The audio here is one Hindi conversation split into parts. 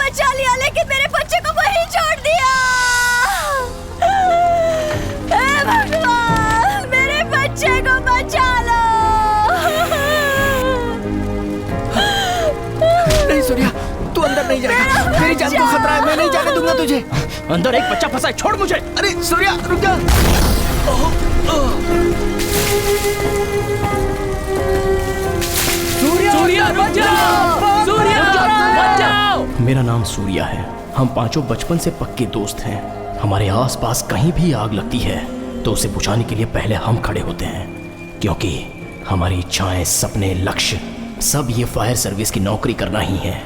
बचा लिया लेकिन मेरे बच्चे को वहीं छोड़ दिया। हे भगवान, मेरे बच्चे को बचा लो। नहीं सूर्या, तू अंदर नहीं जाएगा। मेरी जान को खतरा है, मैं नहीं जाने दूंगा तुझे। अंदर एक बच्चा फंसा है, छोड़ मुझे। अरे सूर्या रुक जा। सूर्या रुक जाओ, सूर्या रुक जाओ। मेरा नाम सूर्या है। हम पांचों बचपन से पक्के दोस्त हैं। हमारे आसपास कहीं भी आग लगती है तो उसे बुझाने के लिए पहले हम खड़े होते हैं, क्योंकि हमारी इच्छाएं, सपने, लक्ष्य सब ये फायर सर्विस की नौकरी करना ही है।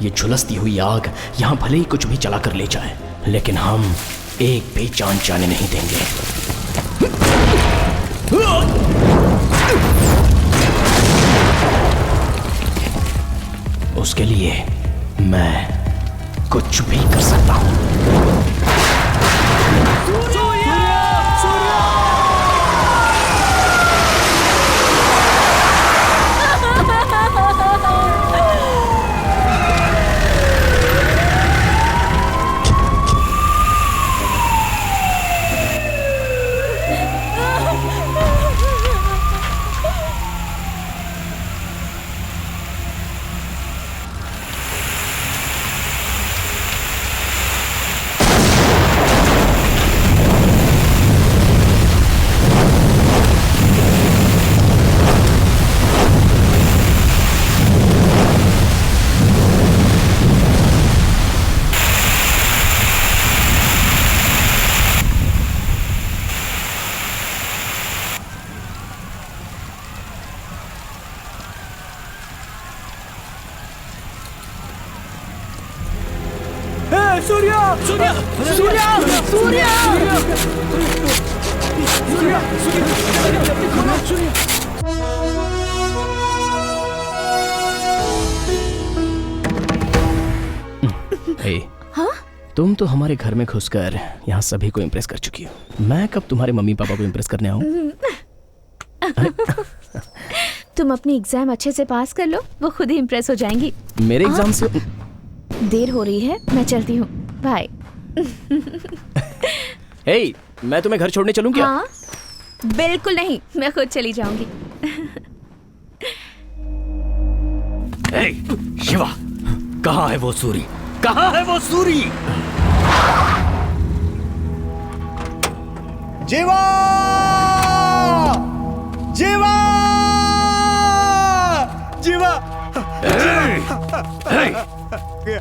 ये झुलसती हुई आग यहाँ भले ही कुछ भी चला कर ले जाए, लेकिन हम एक भी जान जाने नहीं देंगे। उसके लिए मैं कुछ भी कर सकता हूं। सूर्या सूर्या सूर्या सूर्या सूर्या। हाँ? तुम तो हमारे घर में घुसकर यहाँ सभी को इम्प्रेस कर चुकी हो। मैं कब तुम्हारे मम्मी पापा को इम्प्रेस करने आऊँ? तुम अपनी एग्जाम अच्छे से पास कर लो, वो खुद ही इम्प्रेस हो जाएंगी। मेरे एग्जाम से देर हो रही है, मैं चलती हूँ। बाय। हे, मैं तुम्हें घर छोड़ने चलूं क्या? हाँ, बिल्कुल नहीं, मैं खुद चली जाऊंगी। शिवा, कहाँ है वो सूरी? कहाँ है वो सूरी? जीवा! जीवा! जीवा!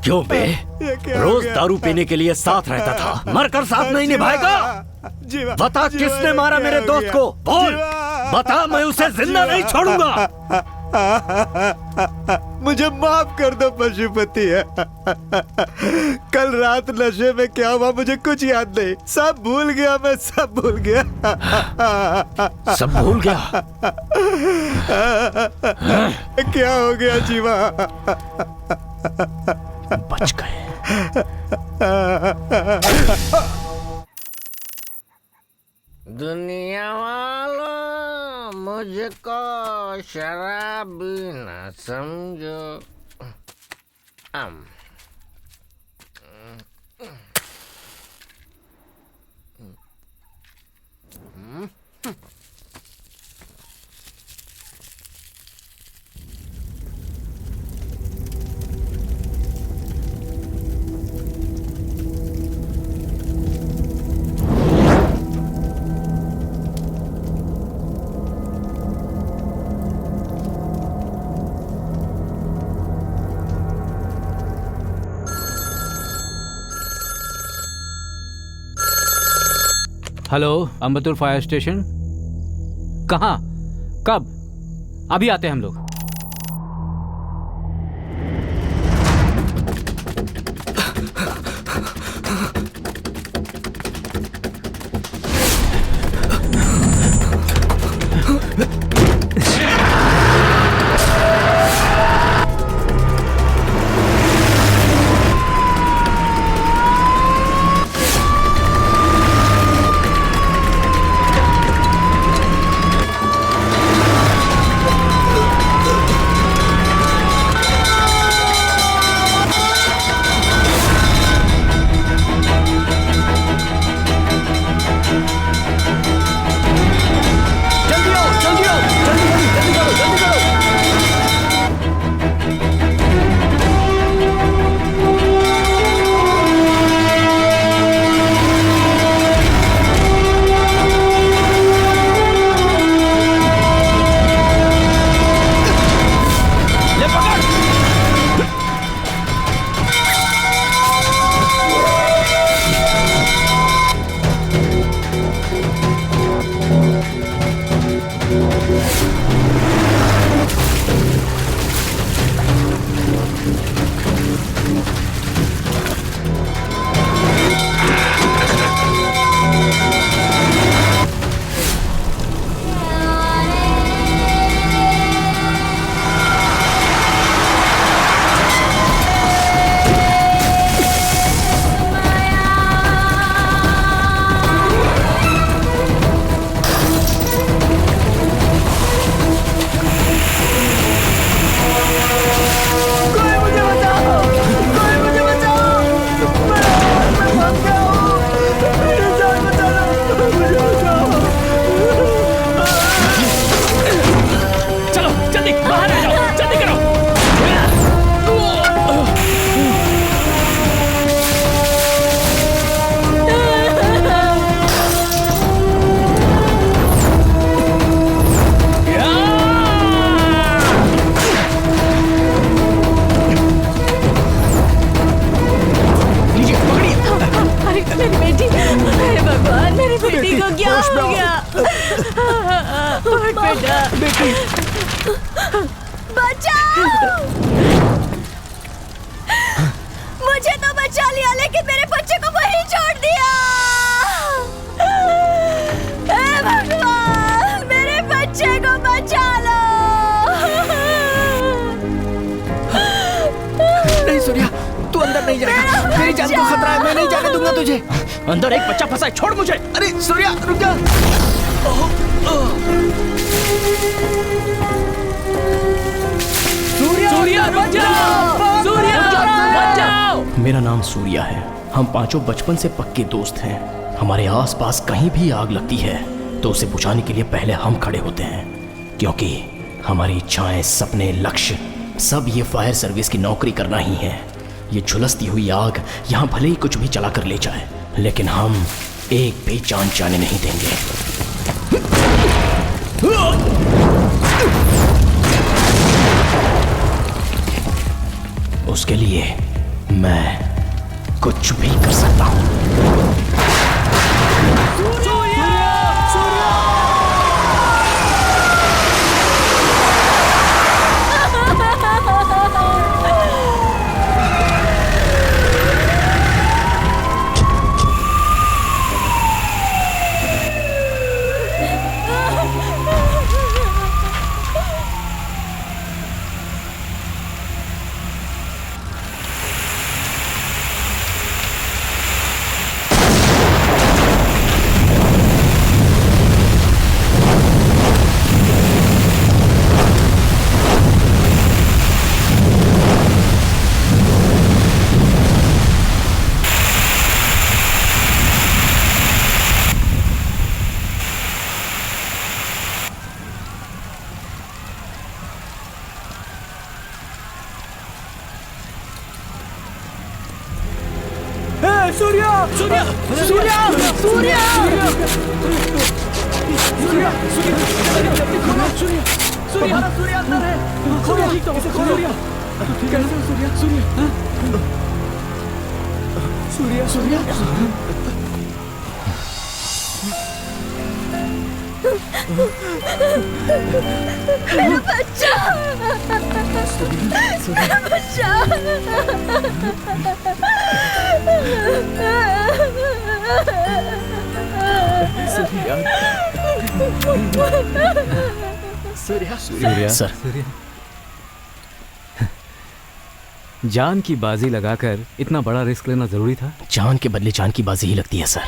क्यों बे? रोज दारू पीने के लिए साथ रहता था, मरकर साथ नहीं निभाएगा? बता किसने मारा मेरे दोस्त को? बोल! बता, मैं उसे जिंदा नहीं छोड़ूंगा। मुझे माफ कर दो पशुपति। कल रात नशे में क्या हुआ मुझे कुछ याद नहीं। सब भूल गया, मैं सब भूल गया। सब भूल गया? क्या हो गया जीवा? बच गए। दुनिया वालों, मुझको शराबी न समझो। Hello, Ambattur fire station. कहाँ? कब? अभी आते हैं हम लोग। नहीं सूर्या, तू अंदर नहीं जाएगा। मेरी जान को खतरा है, मैं नहीं जाने दूंगा तुझे। अंदर एक बच्चा फंसा है, छोड़ मुझे। अरे सूर्या रुक जा। सूर्या रुक जाओ, सूर्या रुक जाओ। मेरा नाम सूर्या है। हम पांचों बचपन से पक्के दोस्त हैं। हमारे आसपास कहीं भी आग लगती है तो उसे बुझाने के लिए पहले हम खड़े होते हैं, क्योंकि हमारी इच्छाएं, सपने, लक्ष्य सब ये फायर सर्विस की नौकरी करना ही है। ये झुलसती हुई आग यहाँ भले ही कुछ भी चला कर ले जाए, लेकिन हम एक भी जान जाने नहीं देंगे। उसके लिए मैं कुछ भी कर सकता हूँ। सूर्या सूर्या सूर्या सूर्या सूर्या सूर्या सूर्या अंदर है। खोलो इसे खोलो। कैसे सूर्या सूर्या सूर्या सूर्या मेरा बच्चा, मेरा बच्चा। सूर्या सर, जान की बाजी लगाकर इतना बड़ा रिस्क लेना जरूरी था? जान के बदले जान की बाजी ही लगती है सर।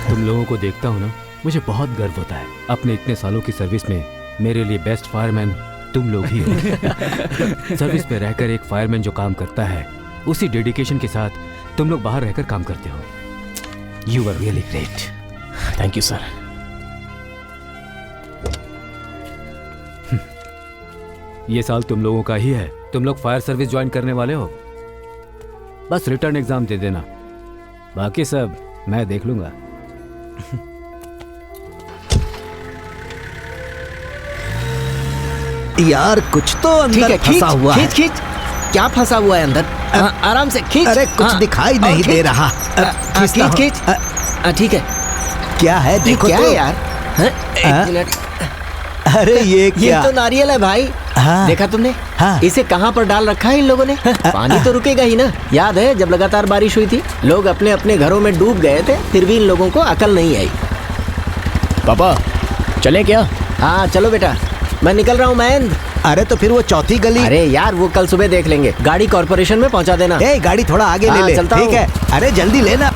तुम लोगों को देखता हूँ ना, मुझे बहुत गर्व होता है। अपने इतने सालों की सर्विस में मेरे लिए बेस्ट फायरमैन तुम लोग ही हो। सर्विस में रहकर एक फायरमैन जो काम करता है, उसी डेडिकेशन के साथ तुम लोग बाहर रहकर काम करते हो। You are really great. Thank you sir. ये साल तुम लोगों का ही है। तुम लोग फायर सर्विस ज्वाइन करने वाले हो, बस रिटर्न एग्जाम दे देना, बाकी सब मैं देख लूंगा। यार कुछ तो अंदर फंसा हुआ है। खींच क्या फंसा हुआ है अंदर? आराम से खींच। अरे कुछ दिखाई नहीं दे रहा। खींच। ठीक है। क्या है देखो क्या तो। है यार? एक मिनट। अरे ये क्या? ये तो नारियल है भाई। हाँ। देखा तुमने? हाँ। इसे कहाँ पर डाल रखा है इन लोगों ने? पानी तो रुकेगा ही ना। याद है जब लगातार बारिश हुई थी, लोग अपने अपने घरों में डूब गए थे, फिर भी इन लोगों को अकल नहीं आई। पापा चलें क्या? हाँ चलो बेटा, मैं निकल रहा हूँ महेंद्र। अरे तो फिर वो चौथी गली। अरे यार वो कल सुबह देख लेंगे। गाड़ी कॉर्पोरेशन में पहुँचा देना। ए गाड़ी थोड़ा आगे हाँ, ले ले। चलता ठीक हूँ। है। अरे जल्दी लेना।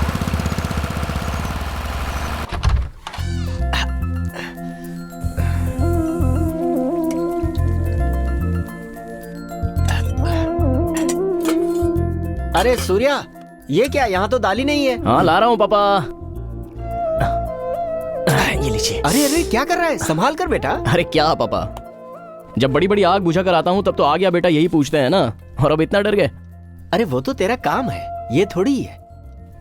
अरे सूर्या, ये क्या? यहाँ तो दाल ही नहीं है। हाँ ला रहा हूँ पापा। ये लीजिए। अरे अरे क्या कर रहा है? संभाल कर बेटा। अरे क्या पापा, जब बड़ी बड़ी आग बुझा कर आता हूँ तब तो आ गया बेटा यही पूछते हैं ना, और अब इतना डर गए। अरे वो तो तेरा काम है, ये थोड़ी है।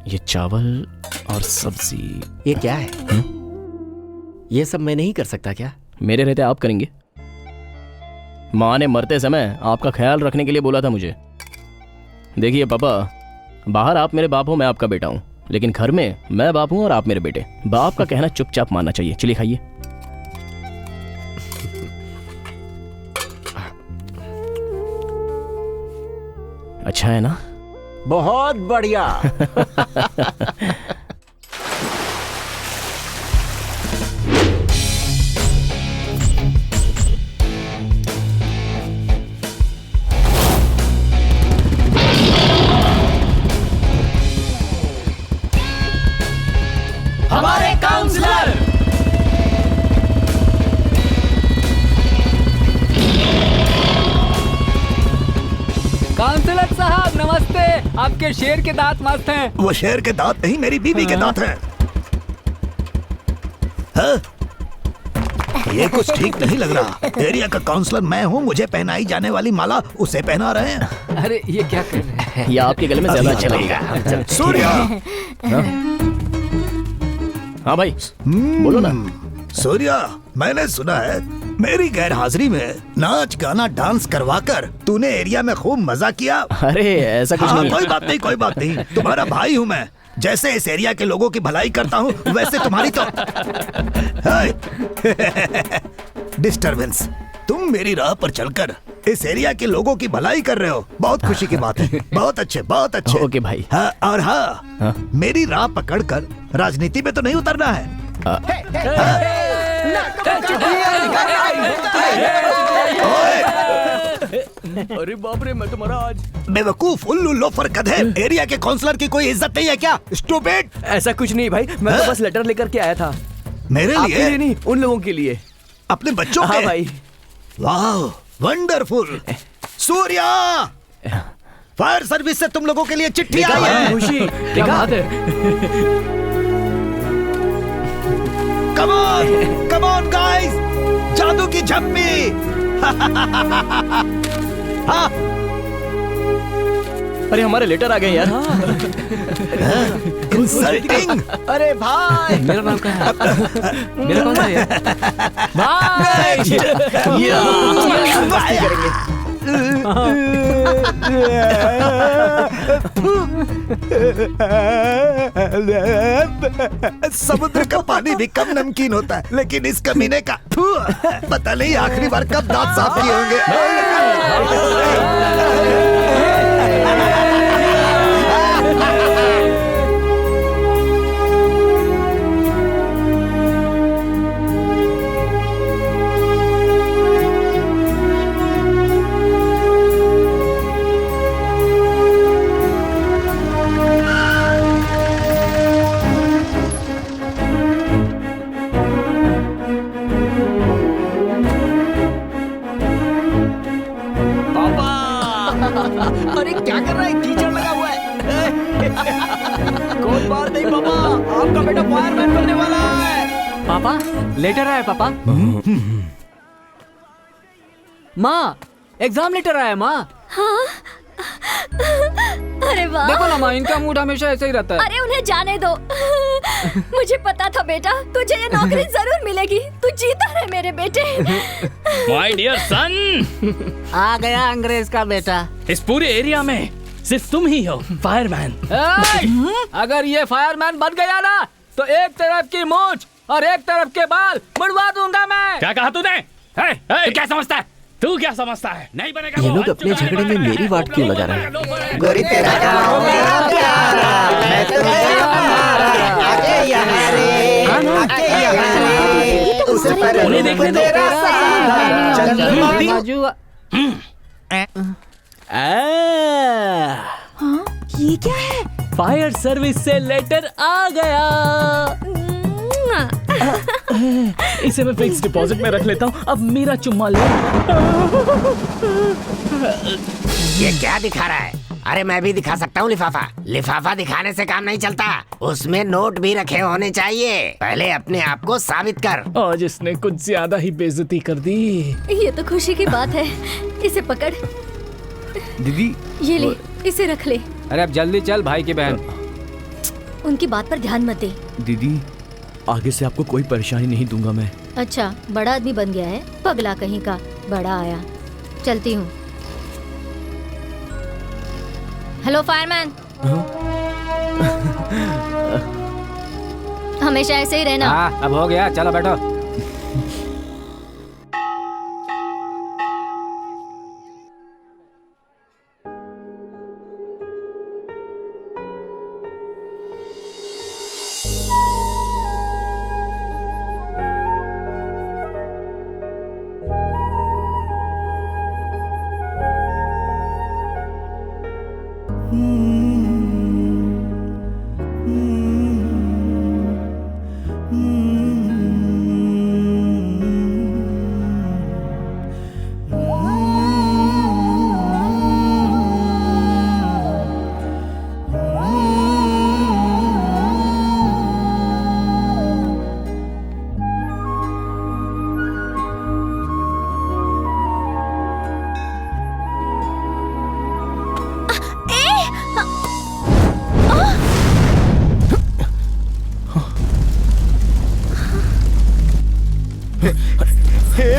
ये चावल और सब्जी। ये क्या है? ये सब मैं नहीं कर सकता क्या? मेरे रहते आप करेंगे। माँ ने मरते समय आपका ख्याल रखने के लिए बोला था मुझे। देखिए पापा, बाहर आप मेरे बाप हो, मैं आपका बेटा हूँ, लेकिन घर में मैं बाप हूँ और आप मेरे बेटे। बाप का कहना चुपचाप मानना चाहिए। चलिए खाइए। अच्छा है ना? बहुत बढ़िया। काउंसलर साहब नमस्ते। आपके शेर के दांत मस्त हैं। वो शेर के दांत नहीं, मेरी बीवी के दांत हैं। हाँ? ये कुछ ठीक नहीं लग रहा। एरिया का काउंसलर मैं हूँ, मुझे पहनाई जाने वाली माला उसे पहना रहे हैं। अरे ये क्या कर रहे हैं? ये आपके गले में ज्यादा अच्छा लगेगा। सूर्या, हाँ भाई बोलो ना। सूर्या, मैंने सुना है मेरी गैर हाजिरी में नाच गाना डांस करवाकर तूने एरिया में खूब मजा किया। अरे ऐसा कुछ हाँ, नहीं। कोई बात नहीं, कोई बात नहीं। तुम्हारा भाई हूँ मैं। जैसे इस एरिया के लोगों की भलाई करता हूँ वैसे तुम्हारी तो डिस्टर्बेंस। तुम मेरी राह पर चलकर इस एरिया के लोगों की भलाई कर रहे हो, बहुत खुशी की बात है। बहुत अच्छे, बहुत अच्छे। ओके भाई। हाँ, और हाँ, मेरी राह पकड़कर राजनीति में तो नहीं उतरना है। अरे बाप रे, मैं तुम्हारा आज बेवकूफ, उल्लू, लोफर, गधे। एरिया के काउंसलर की कोई इज्जत नहीं है क्या? स्टूपिड। ऐसा कुछ नहीं भाई, मैं तो बस लेटर लेकर के आया था। मेरे आपके लिए लिए नहीं, उन लोगों के लिए। अपने बच्चों हाँ के? भाई। वाह, वंडरफुल। सूर्या, फायर सर्विस से तुम लोगों के लिए चिट्ठी आई है। खुशी, क्या बात है? Come on, come on guys, जादू की झप्पी। हाँ, अरे हमारे लेटर आ गए यार। इंसल्टिंग। अरे भाई, मेरा नाम क्या है? मेरा कौन सा है? भाई मस्ती करेंगे। समुद्र का पानी भी कम नमकीन होता है, लेकिन इस कमीने का पता नहीं आखिरी बार कब दांत साफ किए होंगे। अरे क्या कर रहा है, कीचड़ लगा हुआ है। कोई बात नहीं पापा, आपका बेटा फायरमैन बनने वाला है। पापा लेटर आया पापा। माँ एग्जाम लेटर आया माँ। हाँ? अरे वाह। देखो ना माँ, इनका मूड हमेशा ऐसे ही रहता है। अरे उन्हें जाने दो। मुझे पता था बेटा, तुझे ये नौकरी जरूर मिलेगी। तू जीता रहे मेरे बेटे। माय डियर सन, आ गया अंग्रेज का बेटा। इस पूरे एरिया में सिर्फ तुम ही हो फायरमैन। अगर ये फायरमैन बन गया ना तो एक तरफ की मूंछ और एक तरफ के बाल मुड़वा दूंगा मैं। क्या कहा तूने? तू क्या समझता है? तू क्या समझता है? नहीं बनेगा। ये लोग अपने झगड़े में मेरी वाट क्यों लगा रहे हैं? गोरी तेरा गाँव मेरा प्यारा, मैं तुझे हमारा, आके यहाँ रे, आके यहाँ रे, उस पर उन्हें देखने दो। तेरा सारा चंद्रमा। ये क्या है? फायर सर्विस से लेटर आ गया। इसे मैं फिक्स डिपॉजिट में रख लेता हूँ। अब मेरा चुम्मा ले। ये क्या दिखा रहा है? अरे मैं भी दिखा सकता हूँ लिफाफा। लिफाफा दिखाने से काम नहीं चलता, उसमें नोट भी रखे होने चाहिए। पहले अपने आप को साबित कर। आज इसने कुछ ज्यादा ही बेइज्जती कर दी। ये तो खुशी की बात है। इसे पकड़। दीदी ये ले, इसे रख ले। अरे अब जल्दी चल भाई की बहन। उनकी बात पर ध्यान मत दे। दीदी, आगे से आपको कोई परेशानी नहीं दूंगा मैं। अच्छा, बड़ा आदमी बन गया है, पगला कहीं का। बड़ा आया, चलती हूँ। Hello fireman. हमेशा ऐसे ही रहना। हाँ अब हो गया, चलो बैठो।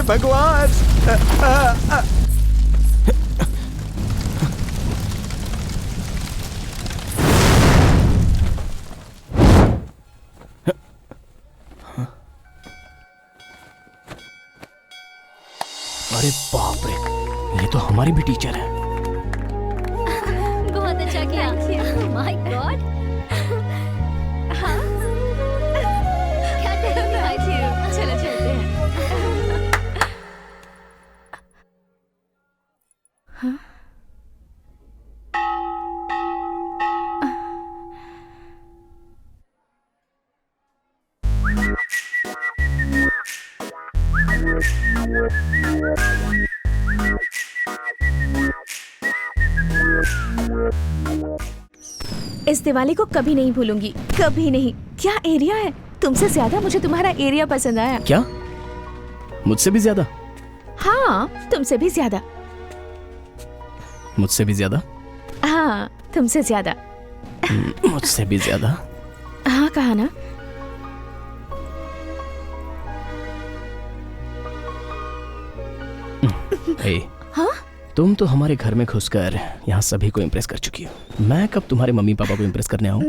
भगवान। अरे बाप रे, ये तो हमारी भी टीचर है। बहुत अच्छा किया। My God. हाँ क्या करोगे? चलो चलते हैं। इस दिवाली को कभी नहीं भूलूंगी, कभी नहीं। क्या एरिया है, तुमसे ज्यादा मुझे तुम्हारा एरिया पसंद आया। क्या? मुझसे भी ज्यादा? हाँ, तुमसे भी ज्यादा। मुझसे भी ज्यादा? हाँ, तुमसे ज्यादा। मुझसे भी ज्यादा? हाँ, कहा ना। हे, हाँ? तुम तो हमारे घर में घुसकर यहाँ सभी को इम्प्रेस कर चुकी हो। मैं कब तुम्हारे मम्मी पापा को इम्प्रेस करने आऊँ?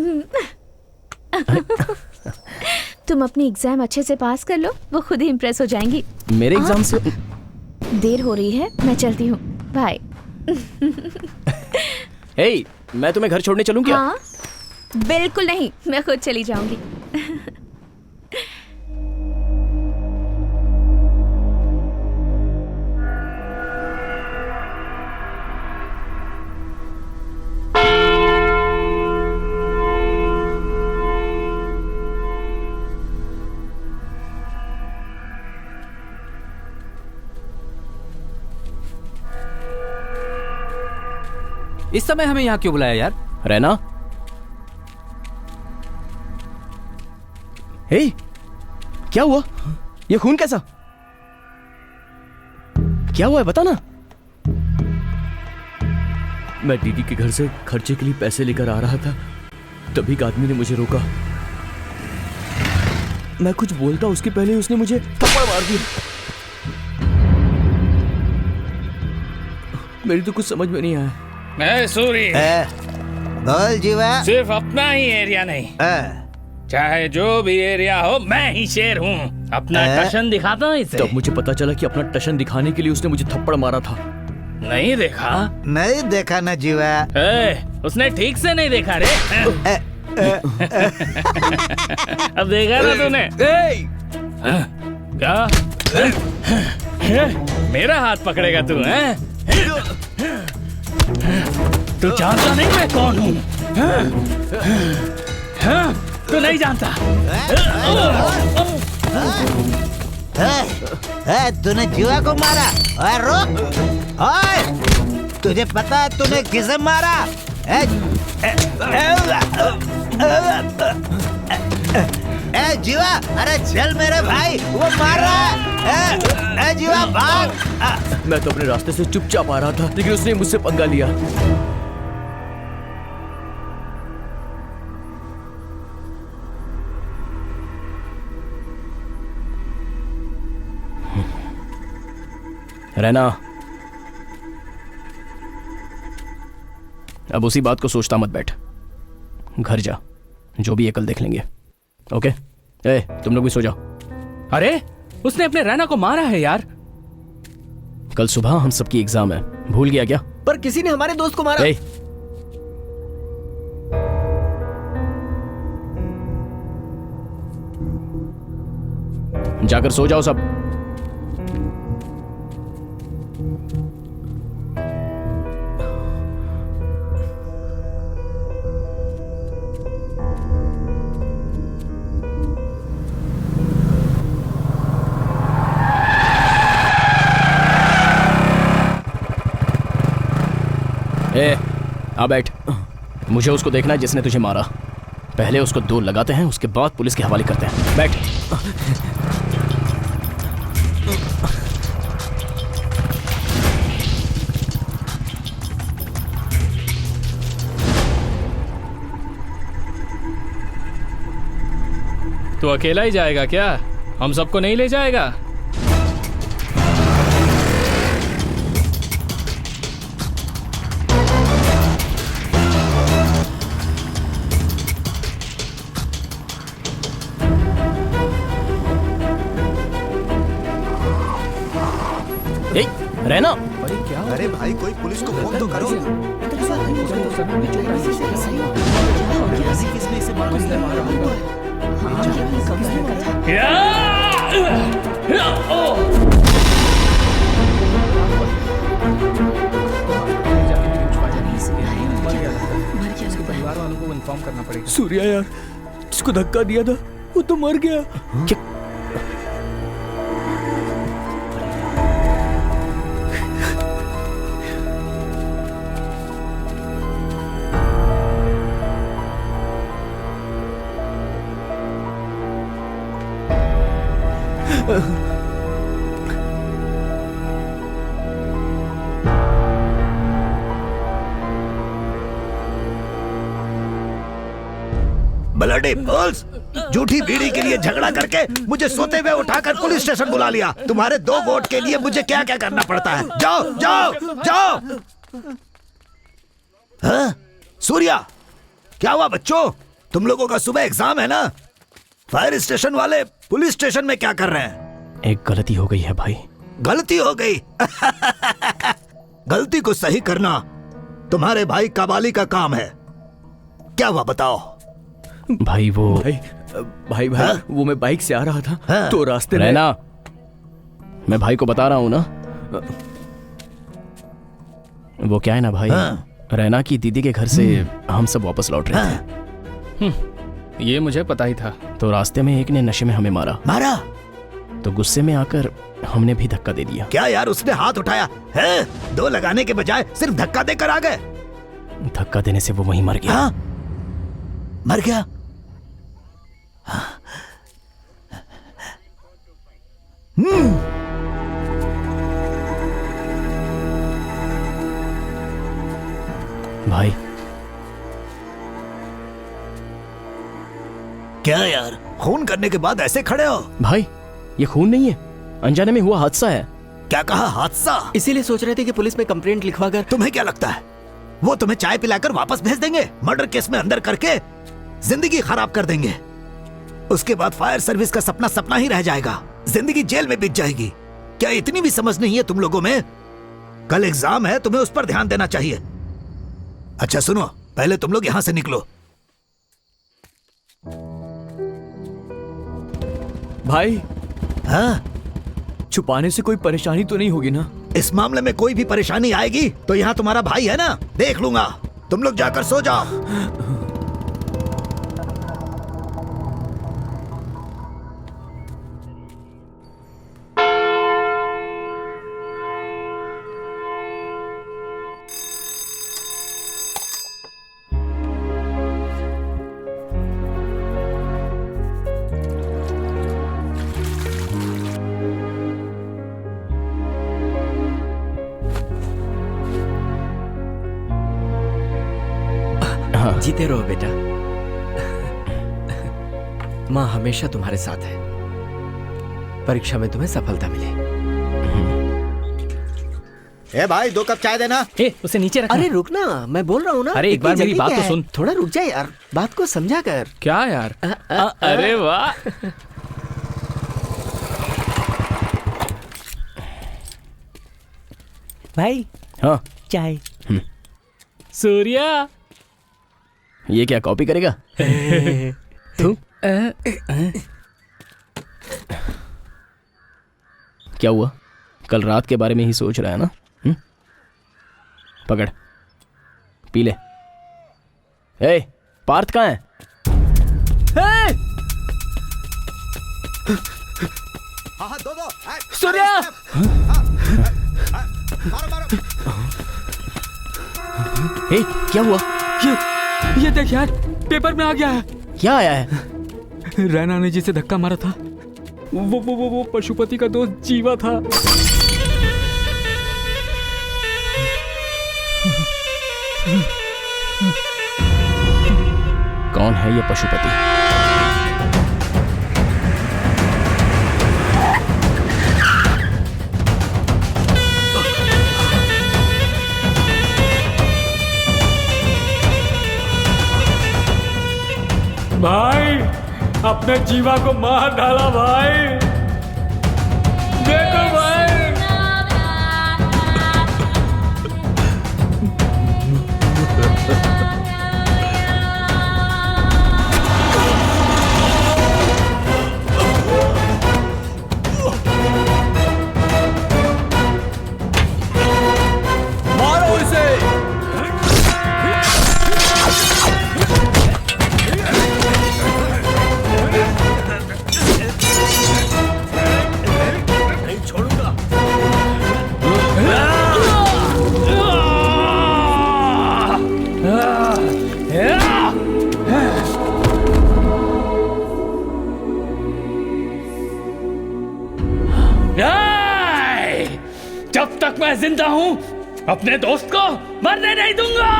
तुम अपनी एग्जाम अच्छे से पास कर लो, वो खुद ही इम्प्रेस हो जाएंगी। मेरे एग्जाम से देर हो रही है, मैं चलती हूँ। बाय। हे, मैं तुम्हें घर छोड़ने चलूं क्या? हाँ, बिल्कुल नहीं, मैं खुद चली जाऊंगी। इस समय हमें यहाँ क्यों बुलाया यार? रहना। हे, क्या हुआ? ये खून कैसा? क्या हुआ है, बता ना। मैं दीदी के घर से खर्चे के लिए पैसे लेकर आ रहा था, तभी एक आदमी ने मुझे रोका। मैं कुछ बोलता उसके पहले ही उसने मुझे थप्पड़ मार दिया। मेरी तो कुछ समझ में नहीं आया। मैं सूरी। बोल जीवा। सिर्फ अपना ही एरिया नहीं, चाहे जो भी एरिया हो, मैं ही शेर हूँ। अपना टशन दिखाता हूँ इसे। तब मुझे पता चला कि अपना टशन दिखाने के लिए उसने मुझे थप्पड़ मारा था। नहीं देखा? नहीं देखा ना जीवा। उसने ठीक से नहीं देखा रे। अब देखा ना तूने? क्या? मेरा हाथ पकड़ेगा तू? तू जानता नहीं मैं कौन हूँ? तू नहीं जानता? तूने जीवा को मारा? ओए रुक! ओए, तुझे पता है तूने किसे मारा? जीवा, अरे चल मेरे भाई, वो मार रहा है। जीवा भाग! मैं तो अपने रास्ते से चुपचाप आ रहा था, लेकिन उसने मुझसे पंगा लिया। रहना, अब उसी बात को सोचता मत बैठ। घर जा, जो भी है कल देख लेंगे। ओके? तुम लोग भी सो जाओ। अरे, उसने अपने रैना को मारा है यार। कल सुबह हम सबकी एग्जाम है, भूल गया क्या? पर किसी ने हमारे दोस्त को मारा। जाकर सो जाओ सब। आ बैठ। मुझे उसको देखना है जिसने तुझे मारा। पहले उसको 2 लगाते हैं, उसके बाद पुलिस के हवाले करते हैं। बैठ। तू अकेला ही जाएगा क्या? हम सबको नहीं ले जाएगा? रहना। अरे भाई कोई पुलिस को फोन तो करो। परिवार वालों को इन्फॉर्म करना पड़ेगा। सूर्या यार, जिसको धक्का दिया था वो तो मर गया। ब्लडी फूल्स, झूठी बीड़ी के लिए झगड़ा करके मुझे सोते हुए उठाकर पुलिस स्टेशन बुला लिया। तुम्हारे 2 वोट के लिए मुझे क्या क्या करना पड़ता है। जाओ जाओ जाओ। हाँ? सूर्या, क्या हुआ बच्चों? तुम लोगों का सुबह एग्जाम है ना? फायर स्टेशन वाले पुलिस स्टेशन में क्या कर रहे हैं? एक गलती हो गई है भाई। गलती हो गई? गलती को सही करना तुम्हारे भाई कबाली का काम है। क्या हुआ बताओ? भाई वो भाई वो मैं बाइक से आ रहा था तो रास्ते में। रहना, मैं भाई को बता रहा हूँ ना। वो क्या है ना भाई, रैना की दीदी के घर से हम सब वापस लौट रहे थे। ये मुझे पता ही था। तो रास्ते में एक ने नशे में हमें मारा। तो गुस्से में आकर हमने भी धक्का दे दिया। क्या यार, उसने हाथ उठाया है? 2 लगाने के बजाय सिर्फ धक्का देकर आ गए। धक्का देने से वो वहीं मर गया। मर गया? भाई क्या यार, खून करने के बाद ऐसे खड़े हो? भाई ये खून नहीं है, अनजाने में हुआ हादसा है। क्या कहा? हादसा? इसीलिए सोच रहे थे कि पुलिस में कंप्लेंट लिखवाकर। तुम्हें क्या लगता है वो तुम्हें चाय पिलाकर वापस भेज देंगे? मर्डर केस में अंदर करके जिंदगी खराब कर देंगे। उसके बाद फायर सर्विस का सपना सपना ही रह जाएगा, जिंदगी जेल में बीत जाएगी। क्या इतनी भी समझ नहीं है तुम लोगों में? कल एग्जाम है, तुम्हें उस पर ध्यान देना चाहिए। अच्छा सुनो, पहले तुम लोग यहां से निकलो। भाई हाँ? छुपाने से कोई परेशानी तो नहीं होगी ना? इस मामले में कोई भी परेशानी आएगी तो यहाँ तुम्हारा भाई है ना, देख लूंगा। तुम लोग जाकर सो जाओ। जीते रहो बेटा, माँ हमेशा तुम्हारे साथ है। परीक्षा में तुम्हें सफलता मिले। ए भाई 2 कप चाय देना। उसे नीचे रखना। अरे रुक ना, मैं बोल रहा हूँ ना। अरे एक बार मेरी बात तो सुन। थोड़ा रुक जा यार, बात को समझा कर। क्या यार? अरे वाह। भाई हाँ चाय। सूर्या, ये क्या कॉपी करेगा? तू क्या हुआ? कल रात के बारे में ही सोच रहा है ना? पकड़, पी ले। ए, पार्थ कहाँ है? हाँ, दो। सूर्या! ए, क्या हुआ? ये देख यार, पेपर में आ गया है। क्या आया है? रैना ने जिसे धक्का मारा था वो पशुपति का दोस्त जीवा था। कौन है ये पशुपति? भाई, अपने जीवा को मार डाला भाई। देखो भाई। जिंदा हूं, अपने दोस्त को मरने नहीं दूंगा।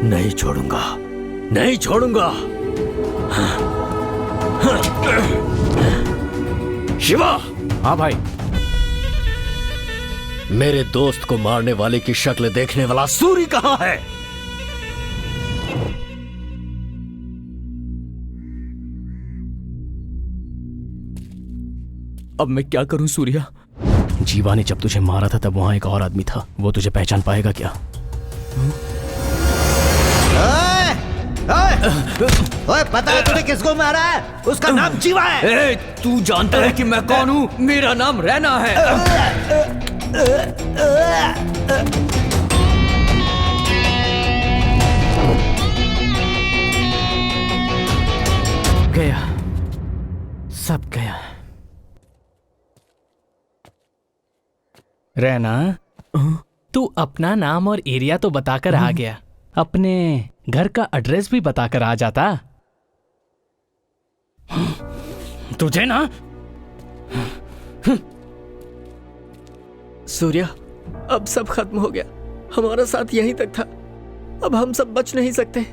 नहीं छोड़ूंगा, नहीं छोड़ूंगा। शिवा। हाँ भाई। मेरे दोस्त को मारने वाले की शक्ल देखने वाला सूरी कहाँ है? अब मैं क्या करूं सूर्या? जीवा ने जब तुझे मारा था तब वहां एक और आदमी था, वो तुझे पहचान पाएगा क्या? ओए, पता है तूने किसको मारा है? उसका नाम जीवा है। ए, तू जानता है कि मैं कौन हूँ? मेरा नाम रैना है। गया, सब गया। रैना, तू अपना नाम और एरिया तो बताकर आ गया, अपने घर का एड्रेस भी बताकर आ जाता। तुझे ना सूर्या, अब सब खत्म हो गया। हमारा साथ यहीं तक था, अब हम सब बच नहीं सकते।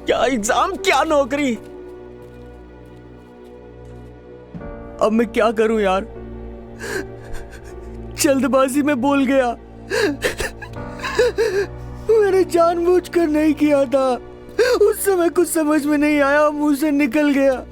क्या एग्जाम, क्या नौकरी। अब मैं क्या करूं यार? जल्दबाजी में बोल गया। मैंने जानबूझकर नहीं किया था। उस समय कुछ समझ में नहीं आया, मुंह से निकल गया।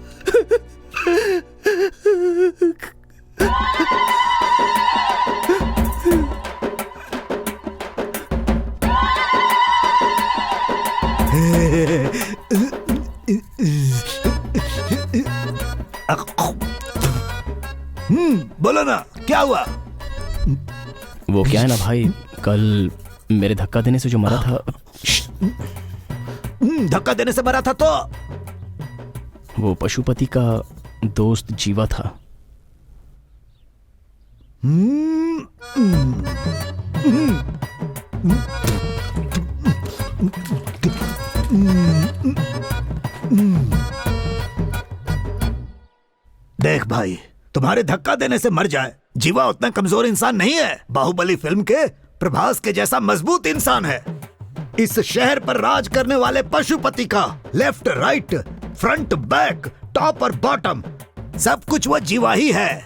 बोलो ना, क्या हुआ? वो क्या है ना भाई, कल मेरे धक्का देने से जो मरा था। धक्का देने से मरा था तो? वो पशुपति का दोस्त जीवा था। देख भाई, तुम्हारे धक्का देने से मर जाए, जीवा उतना कमजोर इंसान नहीं है। बाहुबली फिल्म के प्रभास के जैसा मजबूत इंसान है। इस शहर पर राज करने वाले पशुपति का left right front back top और बॉटम सब कुछ वो जीवा ही है?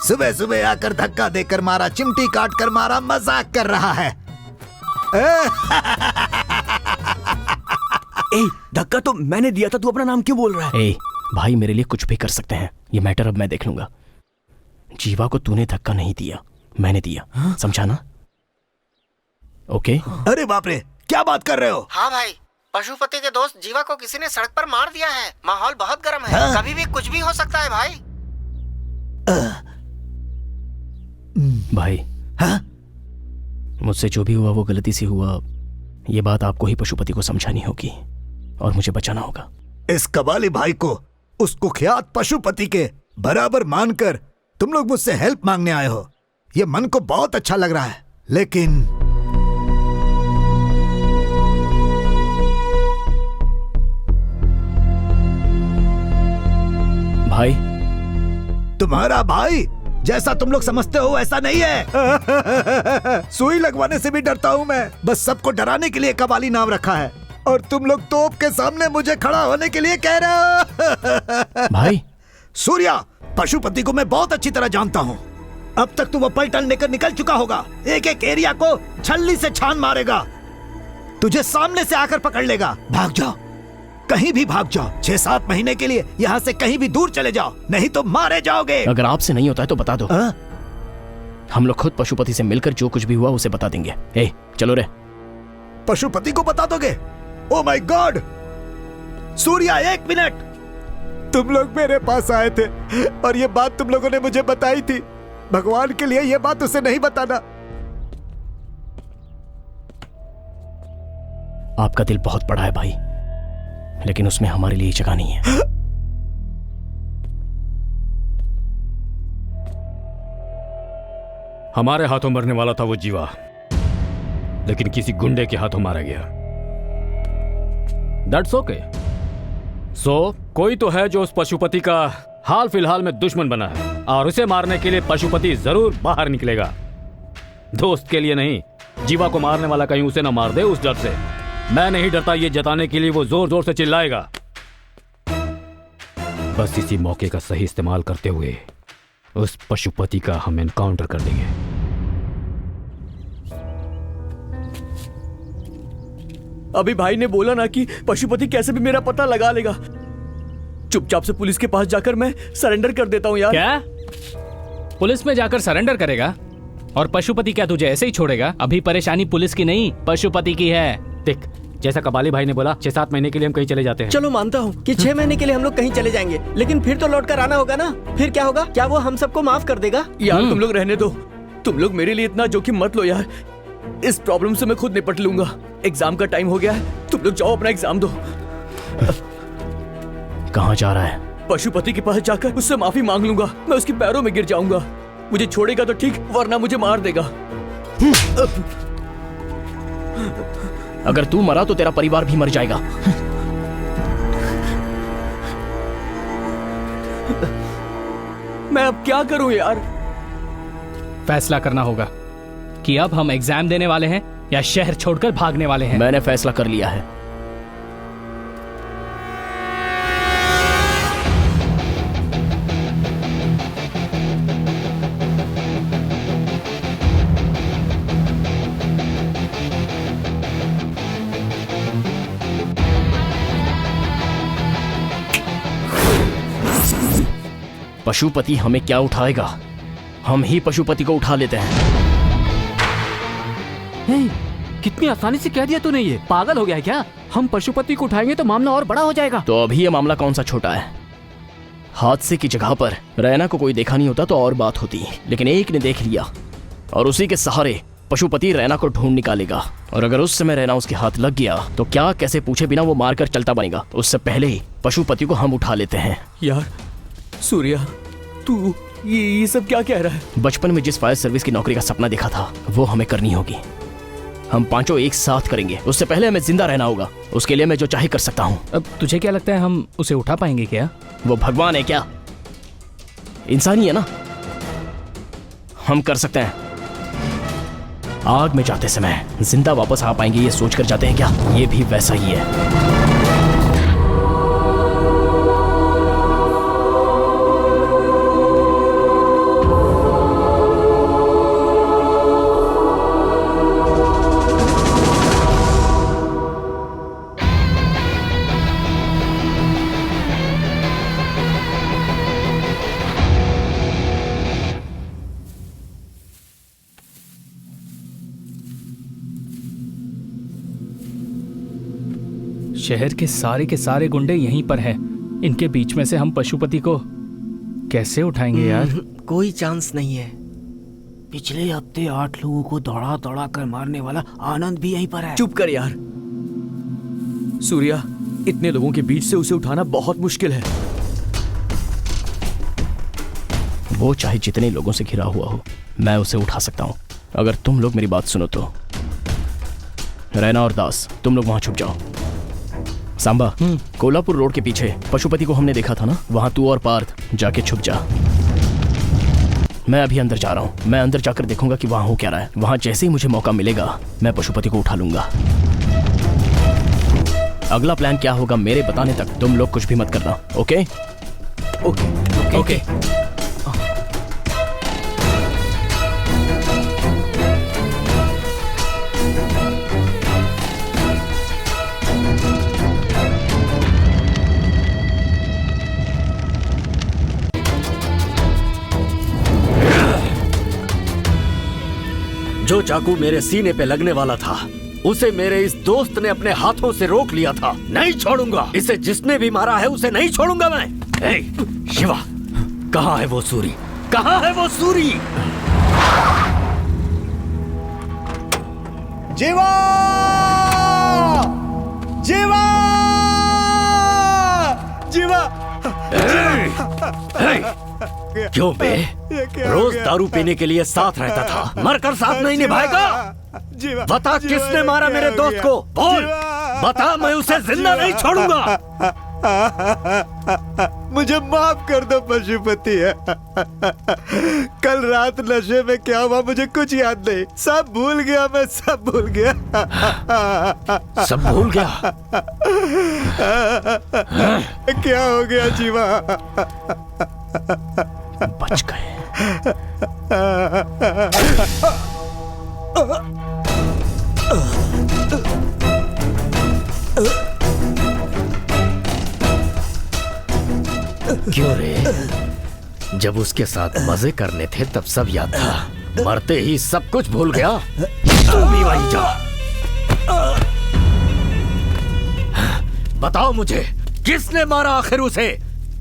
सुबह सुबह आकर धक्का देकर मारा, चिमटी काट कर मारा, मजाक कर रहा है। धक्का तो मैंने दिया था, तू अपना नाम क्यों बोल रहा है? भाई मेरे लिए कुछ भी कर सकते हैं, ये मैटर अब मैं देख लूंगा। जीवा को तूने धक्का नहीं दिया, मैंने दिया। समझा ना? ओके। अरे बाप रे, क्या बात कर रहे हो? हाँ भाई, पशुपति के दोस्त जीवा को किसी ने सड़क पर मार दिया है। माहौल बहुत गर्म है। कभी भी कुछ भी हो सकता है भाई। भाई, मुझसे जो भी हुआ वो गलती से हुआ। ये बात आपको ही पशुपति को समझानी होगी और मुझे बचाना होगा। इस कबाली भाई को उस कुख्यात पशुपति के बराबर मानकर तुम लोग मुझसे हेल्प मांगने आए हो, ये मन को बहुत अच्छा लग रहा है। लेकिन भाई, तुम्हारा भाई जैसा तुम लोग समझते हो ऐसा नहीं है। सुई लगवाने से भी डरता हूँ मैं, बस सबको डराने के लिए कबाली नाम रखा है। और तुम लोग तोप के सामने मुझे खड़ा होने के लिए कह रहे हो। भाई सूर्या, पशुपति को मैं बहुत अच्छी तरह जानता हूँ। अब तक तो वो पलटन लेकर निकल चुका होगा, एक एक एरिया को छल्ली से छान मारेगा, तुझे सामने से आकर पकड़ लेगा। भाग जाओ, कहीं भी भाग जाओ। 6-7 महीने के लिए यहाँ से कहीं भी दूर चले जाओ, नहीं तो मारे जाओगे। अगर आपसे नहीं होता है तो बता दो। हम लोग खुद पशुपति से मिलकर जो कुछ भी हुआ उसे बता देंगे। चलो रे। पशुपति को बता दोगे? Oh my God! Surya, 1 minute. तुम लोग मेरे पास आए थे और ये बात तुम लोगों ने मुझे बताई थी। भगवान के लिए ये बात उसे नहीं बताना। आपका दिल बहुत बड़ा है भाई, लेकिन उसमें हमारे लिए जगह नहीं है। हमारे हाथों मरने वाला था वो जीवा, लेकिन किसी गुंडे के हाथों मारा गया। That's okay. सो कोई तो है जो उस पशुपति का हाल फिलहाल में दुश्मन बना है, और उसे मारने के लिए पशुपति जरूर बाहर निकलेगा। दोस्त के लिए नहीं, जीवा को मारने वाला कहीं उसे ना मार दे, उस डर से। मैं नहीं डरता, ये जताने के लिए वो जोर जोर से चिल्लाएगा। बस इसी मौके का सही इस्तेमाल करते हुए उस पशुपति का हम एनकाउंटर कर देंगे। अभी भाई ने बोला ना कि पशुपति कैसे भी मेरा पता लगा लेगा। चुपचाप से पुलिस के पास जाकर मैं सरेंडर कर देता हूँ यार। क्या? पुलिस में जाकर सरेंडर करेगा? और पशुपति क्या तुझे ऐसे ही छोड़ेगा? अभी परेशानी पुलिस की नहीं, पशुपति की है। देख, जैसा कबाली भाई ने बोला, 6-7 महीने के लिए हम कहीं चले जाते हैं। चलो मानता हूँ कि 6 महीने के लिए हम लोग कहीं चले जाएंगे, लेकिन फिर तो लौट कर आना होगा ना। फिर क्या होगा? क्या वो हम सबको माफ कर देगा? यार तुम लोग रहने दो, तुम लोग मेरे लिए इतना जोखिम मत लो यार। इस प्रॉब्लम से मैं खुद निपट लूंगा। एग्जाम का टाइम हो गया है, तुम लोग जाओ अपना एग्जाम दो। कहाँ जा रहा है? पशुपति के पास जाकर उससे माफी मांग लूंगा। मैं उसके पैरों में गिर जाऊंगा। मुझे छोड़ेगा तो ठीक, वरना मुझे मार देगा। अगर तू मरा तो तेरा परिवार भी मर जाएगा। मैं अब क्या करूं यार? फैसला करना होगा कि अब हम एग्जाम देने वाले हैं या शहर छोड़कर भागने वाले हैं। मैंने फैसला कर लिया है। पशुपति हमें क्या उठाएगा? हम ही पशुपति को उठा लेते हैं। कितनी आसानी से कह दिया तूने, ये पागल हो गया है क्या? हम पशुपति को उठाएंगे तो मामला और बड़ा हो जाएगा। तो अभी ये मामला कौन सा छोटा है? हादसे की जगह पर रैना को कोई देखा नहीं होता तो और बात होती, लेकिन एक ने देख लिया और उसी के सहारे पशुपति रैना को ढूंढ निकालेगा। और अगर उस समय रैना उसके हाथ लग गया तो क्या कैसे पूछे बिना वो मारकर चलता बनेगा। उससे पहले ही पशुपति को हम उठा लेते हैं। यार सूर्या, तू ये सब क्या कह रहा है? बचपन में जिस फायर सर्विस की नौकरी का सपना देखा था वो हमें करनी होगी। हम पांचों एक साथ करेंगे। उससे पहले हमें जिंदा रहना होगा। उसके लिए मैं जो चाहे कर सकता हूँ। अब तुझे क्या लगता है हम उसे उठा पाएंगे क्या? वो भगवान है क्या? इंसान ही है ना। हम कर सकते हैं। आग में जाते समय जिंदा वापस आ पाएंगे ये सोचकर जाते हैं क्या? ये भी वैसा ही है। शहर के सारे गुंडे यहीं पर हैं। इनके बीच में से हम पशुपति को कैसे उठाएंगे यार? कोई चांस नहीं है। पिछले हफ्ते 8 लोगों को दौड़ा दौड़ा कर मारने वाला आनंद भी यहीं पर है। चुप कर यार सूर्या, इतने लोगों के बीच से उसे उठाना बहुत मुश्किल है। वो चाहे जितने लोगों से घिरा हुआ हो, मैं उसे उठा सकता हूँ अगर तुम लोग मेरी बात सुनो तो। रैना और दास, तुम लोग वहां छुप जाओ। सांबा, कोल्हापुर रोड के पीछे पशुपति को हमने देखा था ना, वहां तू और पार्थ जाके छुप जा। मैं अभी अंदर जा रहा हूं। मैं अंदर जाकर देखूंगा कि वहां हो क्या रहा है। वहां जैसे ही मुझे मौका मिलेगा मैं पशुपति को उठा लूंगा। अगला प्लान क्या होगा मेरे बताने तक तुम लोग कुछ भी मत करना। ओके? Okay okay. जो चाकू मेरे सीने पे लगने वाला था उसे मेरे इस दोस्त ने अपने हाथों से रोक लिया था। नहीं छोड़ूंगा इसे। जिसने भी मारा है उसे नहीं छोड़ूंगा मैं। शिवा, कहाँ है वो सूरी? कहाँ है वो सूरी? जीवा! जीवा! जीवा! क्यों बे? रोज दारू पीने के लिए साथ रहता था, मरकर साथ नहीं निभाएगा? बता किसने मारा मेरे दोस्त को? बोल, बता, मैं उसे जिंदा नहीं छोड़ूंगा। मुझे माफ कर दो पशुपति। कल रात नशे में क्या हुआ मुझे कुछ याद नहीं, सब भूल गया, मैं सब भूल गया। सब भूल गया? क्या हो गया जीवा? बच गए। क्यों रे? जब उसके साथ मजे करने थे तब सब याद था, मरते ही सब कुछ भूल गया। तू भी वहीं जा। बताओ मुझे, किसने मारा आखिर उसे?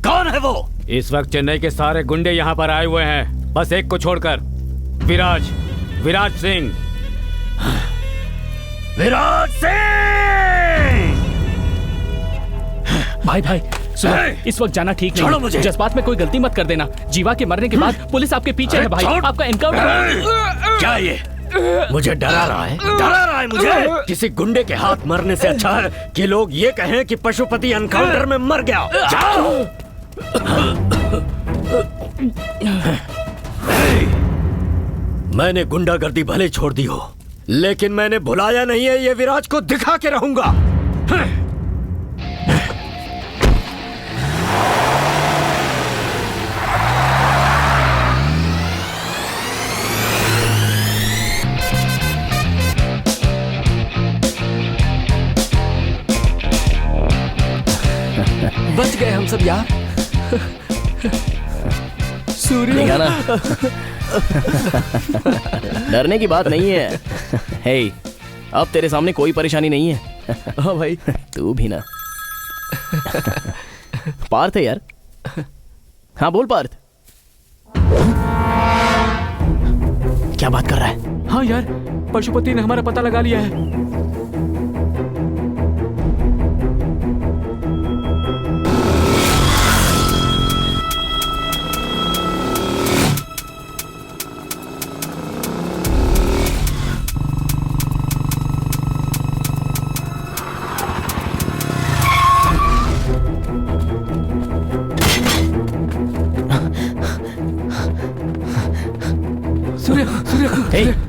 कौन है वो? इस वक्त चेन्नई के सारे गुंडे यहाँ पर आए हुए हैं, बस एक को छोड़कर। विराज सिंह। विराज सिंह! भाई सुनो, इस वक्त जाना ठीक नहीं। मुझे। जज्बात में कोई गलती मत कर देना। जीवा के मरने के बाद पुलिस आपके पीछे है भाई, आपका एनकाउंटर। क्या ये मुझे डरा रहा है? डरा रहा है मुझे? किसी गुंडे के हाथ मरने से अच्छा है कि लोग ये कहें कि पशुपति एनकाउंटर में मर गया। जाओ। मैंने गुंडागर्दी भले छोड़ दी हो, लेकिन मैंने भुलाया नहीं है, ये विराज को दिखा के रहूंगा। बच गए हम सब यार। सूर्य ना। डरने की बात नहीं है। हे, अब तेरे सामने कोई परेशानी नहीं है। हाँ भाई। तू भी ना। पार्थ है यार। हाँ बोल पार्थ। क्या बात कर रहा है? हाँ यार, पशुपति ने हमारा पता लगा लिया है।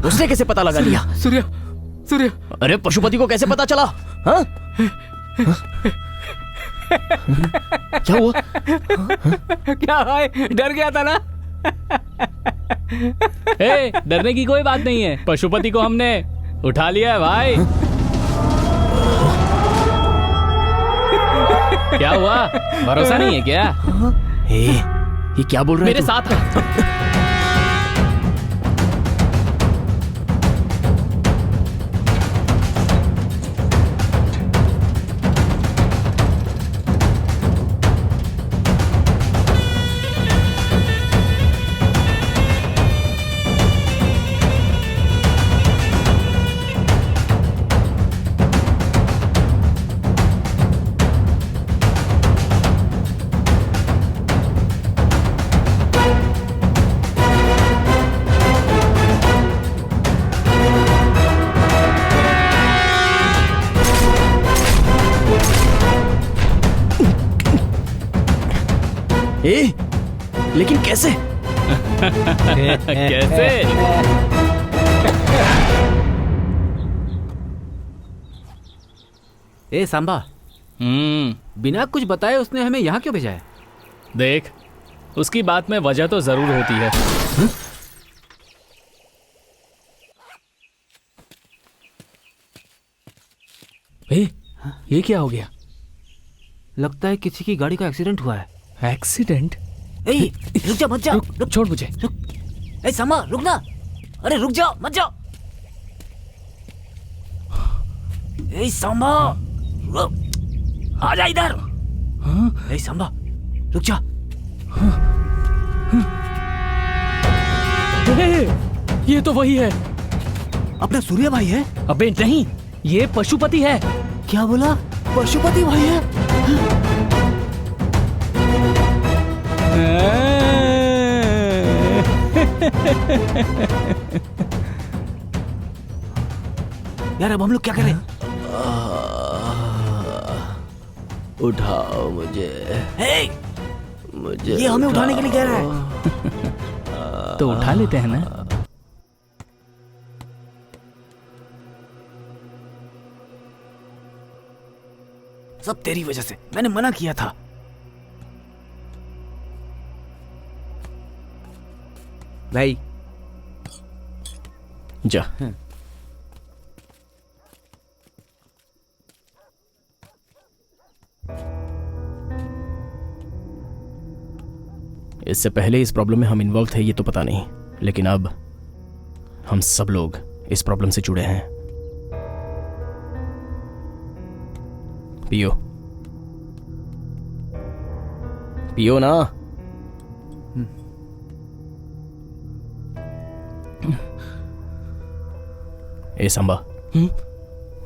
उसने कैसे पता लगा लिया? सूर्य। अरे पशुपति को कैसे पता चला? हाँ? क्या हुआ? क्या है? डर गया था ना? डरने की कोई बात नहीं है, पशुपति को हमने उठा लिया है भाई। क्या हुआ? भरोसा नहीं है क्या? ये क्या बोल रहे हैं? मेरे साथ है। लेकिन कैसे? कैसे? ए सांबा, बिना कुछ बताए उसने हमें यहाँ क्यों भेजा है? देख, उसकी बात में वजह तो जरूर होती है। ये क्या हो गया? लगता है किसी की गाड़ी का एक्सीडेंट हुआ है। एक्सीडेंट? रुक जा, मत जा। रुक, छोड़ मुझे। रुक। सांबा, रुक ना। अरे रुक जाओ, मत जाओ। सांबा, आ जा इधर। सांबा, रुक जा। ये तो वही है। अपना सूर्य भाई है? अबे नहीं, ये पशुपति है। क्या बोला? पशुपति भाई है? यार अब हम लोग क्या करें? उठाओ मुझे। मुझे ये हमें उठाने के लिए कह रहा है। तो उठा लेते हैं ना। सब तेरी वजह से, मैंने मना किया था। भाई जा। इससे पहले इस प्रॉब्लम में हम इन्वॉल्व थे ये तो पता नहीं, लेकिन अब हम सब लोग इस प्रॉब्लम से जुड़े हैं। पियो पियो ना। ए सांबा,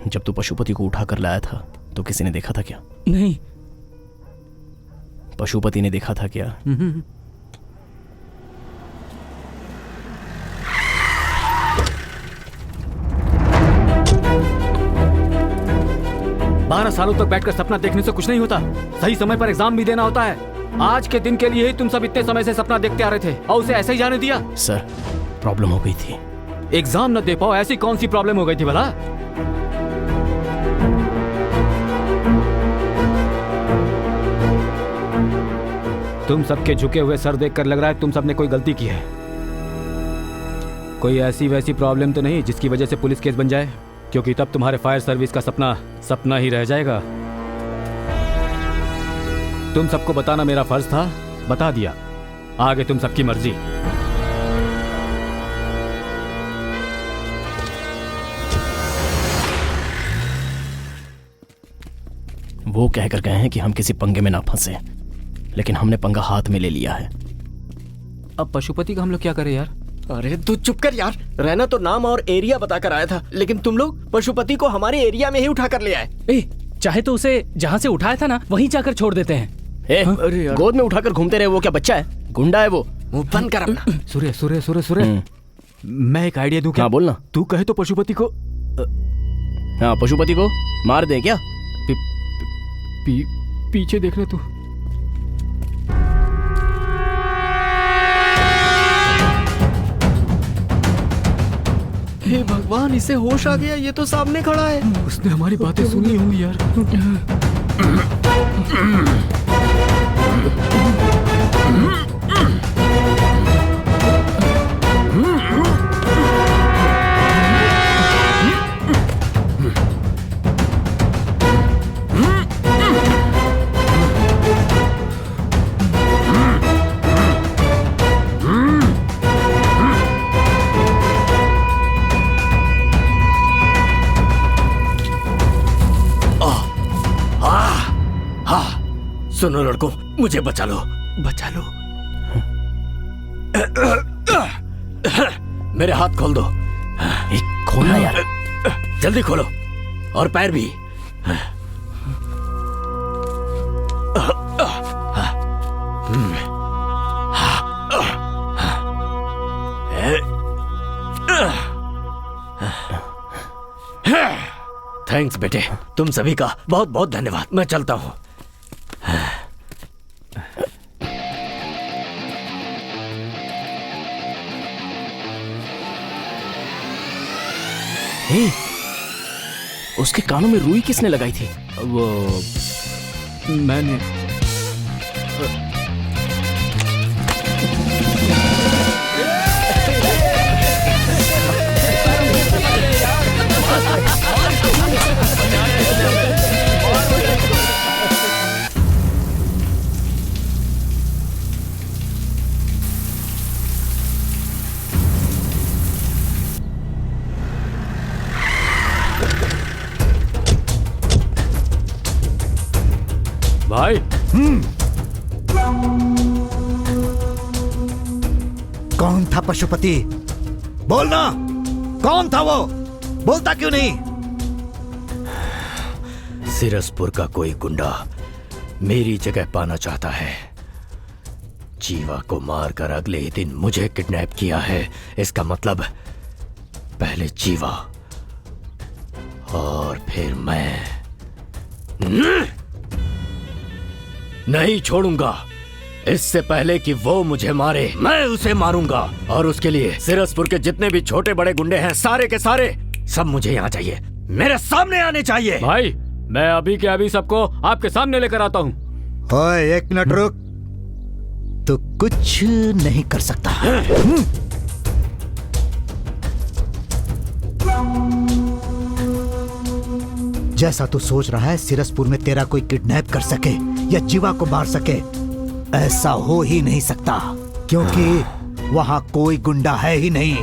जब तू पशुपति को उठा कर लाया था तो किसी ने देखा था क्या? नहीं। पशुपति ने देखा था क्या? 12 सालों तक बैठकर सपना देखने से कुछ नहीं होता। सही समय पर एग्जाम भी देना होता है। आज के दिन के लिए ही तुम सब इतने समय से सपना देखते आ रहे थे और उसे ऐसे ही जाने दिया। सर, प्रॉब्लम हो गई थी। एग्जाम न दे पाओ, ऐसी कौन सी प्रॉब्लम हो गई थी भला? तुम सबके झुके हुए सर देखकर लग रहा है तुम सबने कोई गलती की है। कोई ऐसी वैसी प्रॉब्लम तो नहीं जिसकी वजह से पुलिस केस बन जाए, क्योंकि तब तुम्हारे फायर सर्विस का सपना सपना ही रह जाएगा। तुम सबको बताना मेरा फर्ज था, बता दिया। आगे तुम सबकी मर्जी। वो कहकर गए हैं कि हम किसी पंगे में ना फंसे, लेकिन हमने पंगा हाथ में ले लिया है। अब पशुपति का हम लोग क्या करें यार? अरे तू चुप कर यार। रहना तो नाम और एरिया बताकर आया था, लेकिन तुम लोग पशुपति को हमारे एरिया में ही उठा कर ले आए। चाहे तो उसे जहाँ से उठाया था ना वहीं जाकर छोड़ देते हैं। अरे यार, गोद में उठाकर घूमते रहे। वो क्या बच्चा है? गुंडा है वो। मुंह बंद कर अपना। सूर्य सूर्य सूर्य सूर्य, मैं एक आइडिया दूं क्या? हाँ बोलना। तू कहे तो पशुपति को हाँ, पशुपति को मार दे क्या? पीछे देख ले तू। हे भगवान, इसे होश आ गया। ये तो सामने खड़ा है। उसने हमारी बातें सुनी होंगी यार। सुनो लड़कों, मुझे बचा लो। बचा लो। मेरे हाथ खोल दो। खोलना यार, जल्दी खोलो। और पैर भी। थैंक्स बेटे, तुम सभी का बहुत बहुत धन्यवाद। मैं चलता हूँ। उसके कानों में रुई किसने लगाई थी? वो मैंने। भाई, कौन था पशुपति? बोलना, कौन था वो? बोलता क्यों नहीं? सिरसपुर का कोई गुंडा मेरी जगह पाना चाहता है। जीवा को मारकर अगले ही दिन मुझे किडनैप किया है। इसका मतलब पहले जीवा और फिर मैं। नहीं छोड़ूंगा। इससे पहले कि वो मुझे मारे, मैं उसे मारूंगा। और उसके लिए सिरसपुर के जितने भी छोटे बड़े गुंडे हैं, सारे के सारे सब मुझे यहाँ चाहिए, मेरे सामने आने चाहिए। भाई मैं अभी के अभी सबको आपके सामने लेकर आता हूँ। ओए, एक मिनट रुक। तो कुछ नहीं कर सकता। जैसा तू सोच रहा है सिरसपुर में तेरा कोई किडनैप कर सके या जीवा को मार सके, ऐसा हो ही नहीं सकता, क्योंकि वहां कोई गुंडा है ही नहीं।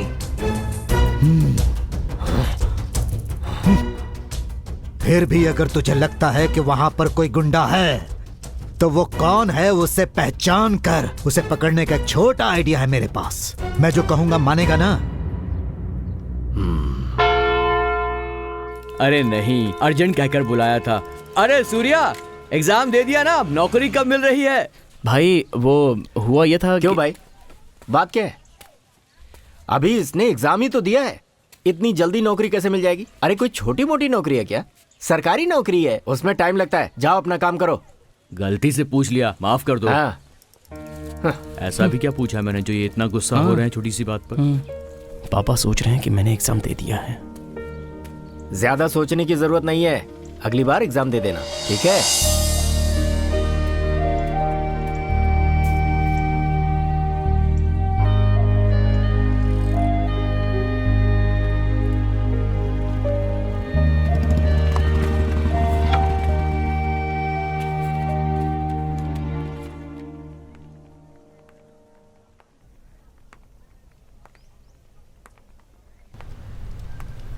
फिर भी अगर तुझे लगता है कि वहां पर कोई गुंडा है, तो वो कौन है उसे पहचान कर उसे पकड़ने का एक छोटा आइडिया है मेरे पास। मैं जो कहूंगा मानेगा ना? अरे नहीं, अर्जेंट कहकर बुलाया था। अरे सूर्या, एग्जाम दे दिया ना, अब नौकरी कब मिल रही है? भाई वो हुआ ये था। क्यों भाई, बात क्या है? अभी इसने एग्जाम ही तो दिया है, इतनी जल्दी नौकरी कैसे मिल जाएगी? अरे कोई छोटी मोटी नौकरी है क्या? सरकारी नौकरी है, उसमें टाइम लगता है। जाओ अपना काम करो। गलती से पूछ लिया, माफ कर दो। ऐसा भी क्या पूछा मैंने जो ये इतना गुस्सा हो रहे हैं छोटी सी बात पर? पापा सोच रहे हैं कि मैंने एग्जाम दे दिया है। ज्यादा सोचने की जरूरत नहीं है, अगली बार एग्जाम दे देना, ठीक है?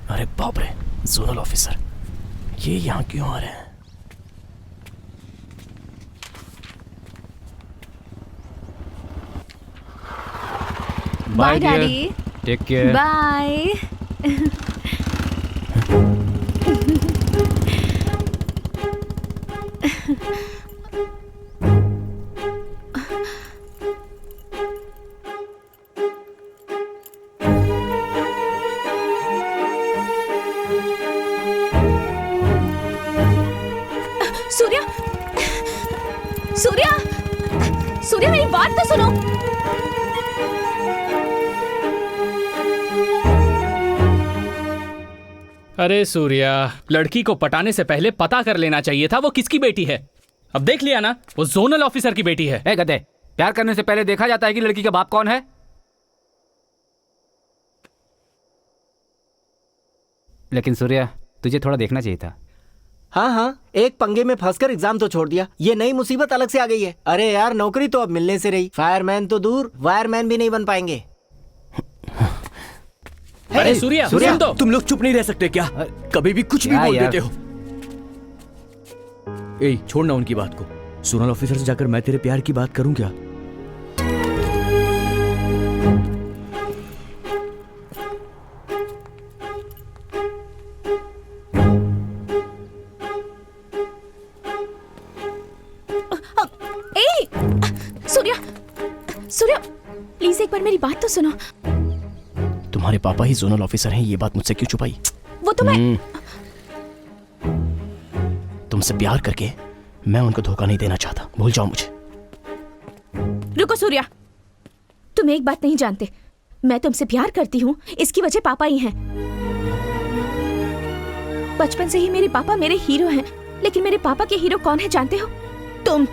अरे बाप रे, जोनल ऑफिसर, ये यहाँ क्यों आ रहे हैं? Bye daddy. Take care. Bye. Surya, Surya, Surya मेरी बात तो सुनो। अरे सूर्या, लड़की को पटाने से पहले पता कर लेना चाहिए था वो किसकी बेटी है। अब देख लिया ना, वो जोनल ऑफिसर की बेटी है। ए गधे, प्यार करने से पहले देखा जाता है कि लड़की का बाप कौन है? लेकिन सूर्या, तुझे थोड़ा देखना चाहिए था। हाँ हाँ, एक पंगे में फंसकर एग्जाम तो छोड़ दिया, ये नई मुसीबत अलग से आ गई है। अरे यार, नौकरी तो अब मिलने से रही, फायरमैन तो दूर, वायरमैन भी नहीं बन पाएंगे। अरे सूर्या, सूर्या, सुन दो। तुम लोग चुप नहीं रह सकते क्या? कभी भी कुछ भी बोल देते हो। ए, छोड़ना उनकी बात को। जोनल ऑफिसर से जाकर मैं तेरे प्यार की बात करूं क्या? सूर्या, सूर्या, प्लीज एक बार मेरी बात तो सुनो। तुम्हारे पापा ही जोनल ऑफिसर हैं, ये बात मुझसे क्यों छुपाई? वो तो मैं तुमसे प्यार करके मैं उनको धोखा नहीं देना चाहता, भूल जाओ मुझे। रुको सूर्या, तुम एक बात नहीं जानते, मैं तुमसे प्यार करती हूँ, इसकी वजह पापा ही हैं। बचपन से ही मेरे पापा मेरे हीरो हैं, लेकिन मेरे पापा के हीरो कौन है जानते हो? तुम।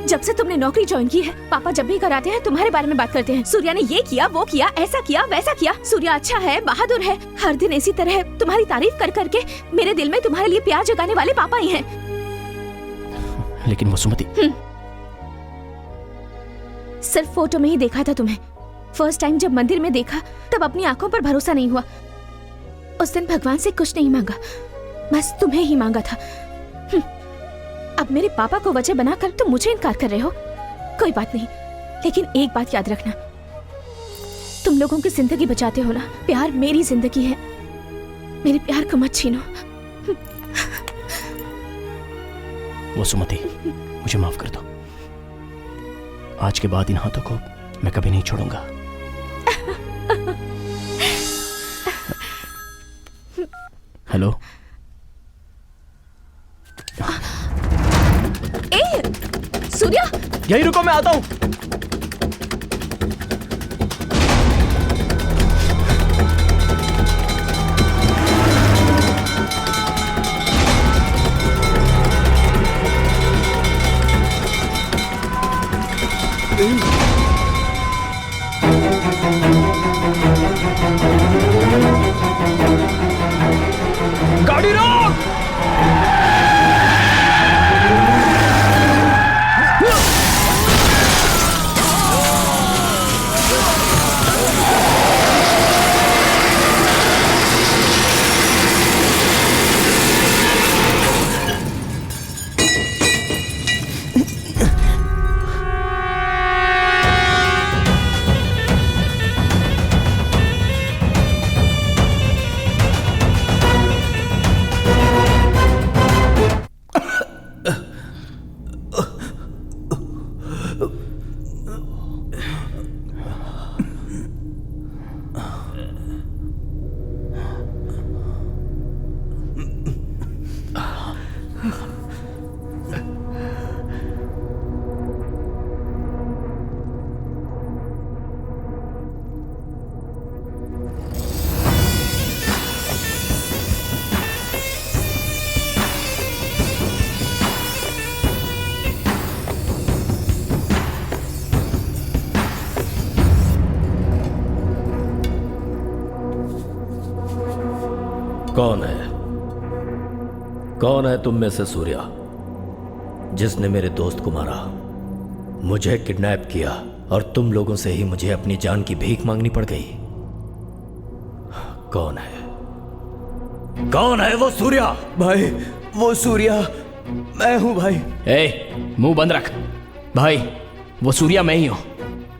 जब से तुमने नौकरी ज्वाइन की है, पापा जब भी कराते हैं तुम्हारे बारे में बात करते हैं। सूर्या ने ये किया, वो किया, ऐसा किया, वैसा किया। सूर्या अच्छा है, बहादुर है। हर दिन इसी तरह तुम्हारी तारीफ कर करके मेरे दिल में तुम्हारे लिए प्यार जगाने वाले पापा ही हैं। लेकिन वसुमती, सिर्फ फोटो में ही देखा था तुम्हें। फर्स्ट टाइम जब मंदिर में देखा, तब अपनी आंखों पर भरोसा नहीं हुआ। उस दिन भगवान से कुछ नहीं मांगा, बस तुम्हें ही मांगा था। अब मेरे पापा को वजह बनाकर तुम मुझे इनकार कर रहे हो। कोई बात नहीं, लेकिन एक बात याद रखना, तुम लोगों की जिंदगी बचाते हो ना। प्यार मेरी जिंदगी है, मेरे प्यार को मत छीनो। वसुमती, मुझे माफ कर दो। आज के बाद इन हाथों को मैं कभी नहीं छोड़ूंगा। हेलो। सूर्या, यही रुको, मैं आता हूँ। गाड़ी रोक! कौन है? कौन है तुम में से सूर्या जिसने मेरे दोस्त को मारा, मुझे किडनैप किया और तुम लोगों से ही मुझे अपनी जान की भीख मांगनी पड़ गई? कौन है? कौन है वो सूर्या? भाई, वो सूर्या मैं हूं भाई। ए, मुंह बंद रख। भाई, वो सूर्या मैं ही हूं।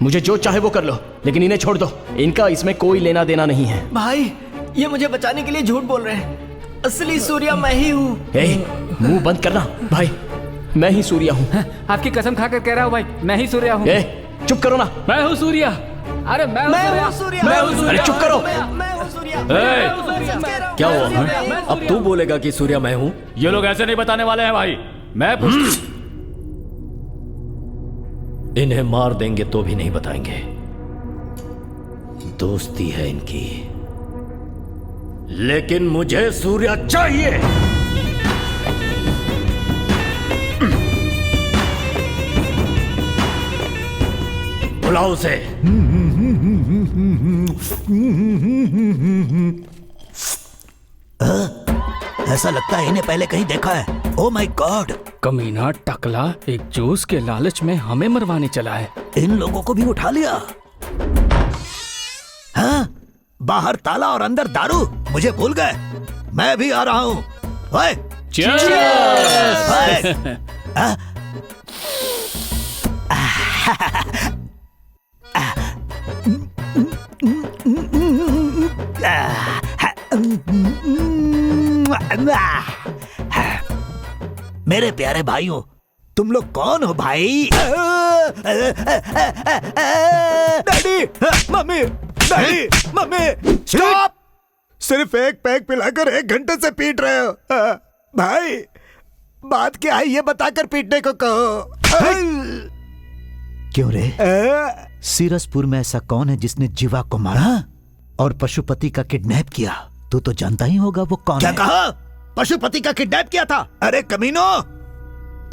मुझे जो चाहे वो कर लो, लेकिन इन्हें छोड़ दो। इनका इसमें कोई लेना देना नहीं है। भाई, ये मुझे बचाने के लिए झूठ बोल रहे हैं। असली सूर्या मैं ही हूँ। मुंह बंद करना। भाई, मैं ही सूर्या हूँ। आपकी कसम खाकर कह रहा हूँ भाई, मैं ही सूर्या हूँ। चुप करो ना। मैं हूँ सूर्या। अरे मैं हूँ सूर्या। मैं हूँ सूर्या। अरे चुप करो। मैं हूँ सूर्या। क्या हुआ? अब तू बोलेगा कि सूर्या मैं हूँ? ये लोग ऐसे नहीं बताने वाले हैं भाई। मैं इन्हें मार देंगे तो भी नहीं बताएंगे। दोस्ती है इनकी, लेकिन मुझे सूर्या चाहिए। बुलाओ उसे। ऐसा लगता है इन्हें पहले कहीं देखा है। Oh my God! कमीना टकला एक जूस के लालच में हमें मरवाने चला है। इन लोगों को भी उठा लिया। हाँ? बाहर ताला और अंदर दारू। मुझे भूल गए। मैं भी आ रहा हूँ। ओए! मेरे प्यारे भाइयों, तुम लोग कौन हो भाई? Daddy, mummy, daddy, mummy, stop! सिर्फ एक पैक पिलाकर 1 घंटे से पीट रहे हो। भाई, बात क्या है ये बताकर पीटने को कहो। क्यों रे? सीरसपुर में ऐसा कौन है जिसने जीवा को मारा और पशुपति का किडनैप किया? तू तो जानता ही होगा वो कौन है। क्या कहा? पशुपति का किडनैप किया था? अरे कमीनो,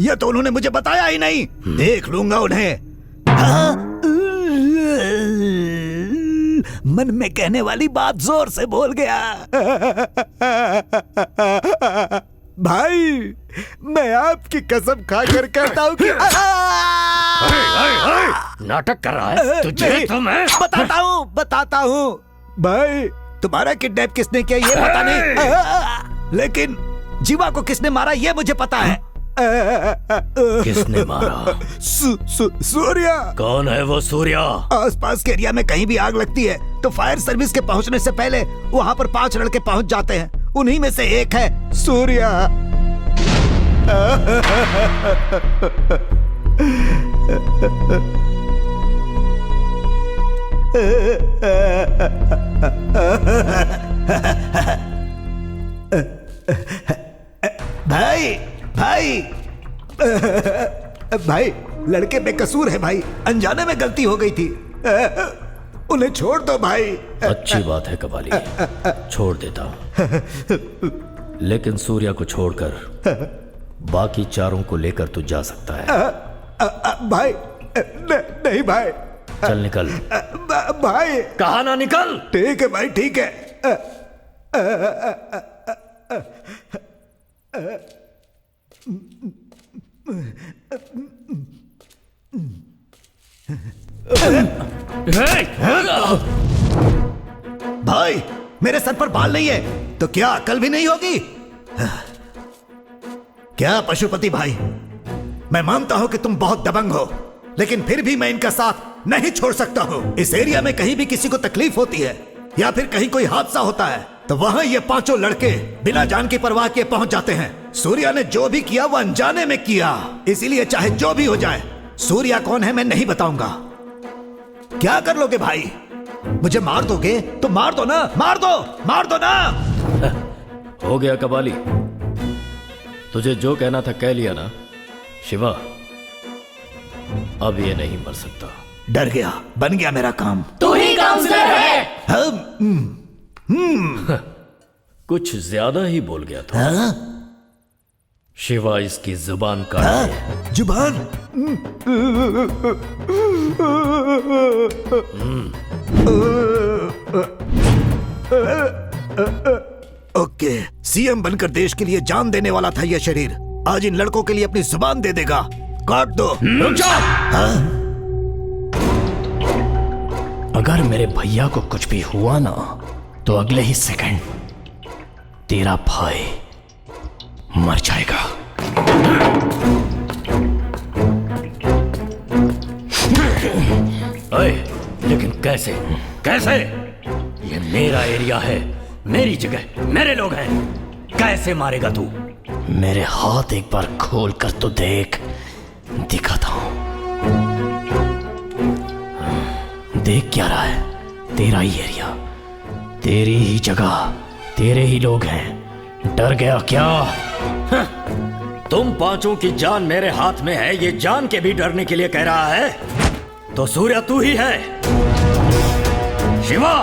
ये तो उन्होंने मुझे बताया ही नहीं। देख लूंगा उन्हें। मन में कहने वाली बात जोर से बोल गया। भाई, मैं आपकी कसम खाकर कहता हूँ कि नाटक कर रहा है तुझे तो मैं बताता हूँ। भाई, तुम्हारा किडनैप किसने किया ये पता नहीं, लेकिन जीवा को किसने मारा ये मुझे पता है। किसने मारा? सूर्या। कौन है वो सूर्या? आसपास के एरिया में कहीं भी आग लगती है तो फायर सर्विस के पहुंचने से पहले वहां पर 5 लड़के पहुंच जाते हैं। उन्हीं में से एक है सूर्या। भाई भाई भाई, लड़के बेकसूर है भाई, अनजाने में गलती हो गई थी, उन्हें छोड़ दो भाई। अच्छी बात है कबाली, छोड़ देता हूं, लेकिन सूर्या को छोड़कर बाकी चारों को लेकर तू जा सकता है। भाई नहीं भाई। चल निकल। भाई कहा ना निकल। ठीक है भाई, ठीक है। भाई मेरे सर पर बाल नहीं है तो क्या अकल भी नहीं होगी? क्या पशुपति भाई, मैं मानता हूं कि तुम बहुत दबंग हो, लेकिन फिर भी मैं इनका साथ नहीं छोड़ सकता हूं। इस एरिया में कहीं भी किसी को तकलीफ होती है या फिर कहीं कोई हादसा होता है तो वहां ये पांचों लड़के बिना जान की परवाह के पहुंच जाते हैं। सूर्या ने जो भी किया वो अनजाने में किया, इसीलिए चाहे जो भी हो जाए, सूर्या कौन है मैं नहीं बताऊंगा। क्या कर लोगे भाई? मुझे मार दोगे तो मार दो ना, मार दो ना। हो गया कबाली, तुझे जो कहना था कह लिया ना। शिवा, अब ये नहीं मर सकता। डर गया, बन गया मेरा काम। तू ही काउंसलर है। कुछ ज्यादा ही बोल गया था। शिवा, इसकी जुबान काट। जुबान? ओके, सीएम बनकर देश के लिए जान देने वाला था यह शरीर, आज इन लड़कों के लिए अपनी जुबान दे देगा। काट दो। रुक जाओ। अगर मेरे भैया को कुछ भी हुआ ना तो अगले ही सेकंड तेरा भाई मर जाएगा। अरे, लेकिन कैसे? कैसे? ये मेरा एरिया है, मेरी जगह, मेरे लोग हैं, कैसे मारेगा तू? मेरे हाथ एक बार खोल कर तो देख, दिखाता हूं। देख क्या रहा है? तेरा ही एरिया, तेरी ही जगह, तेरे ही लोग हैं। डर गया क्या? तुम पांचों की जान मेरे हाथ में है, ये जान के भी डरने के लिए कह रहा है? तो सूर्या तू ही है। शिवा,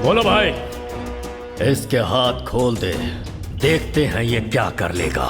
बोलो भाई। इसके हाथ खोल दे, देखते हैं ये क्या कर लेगा।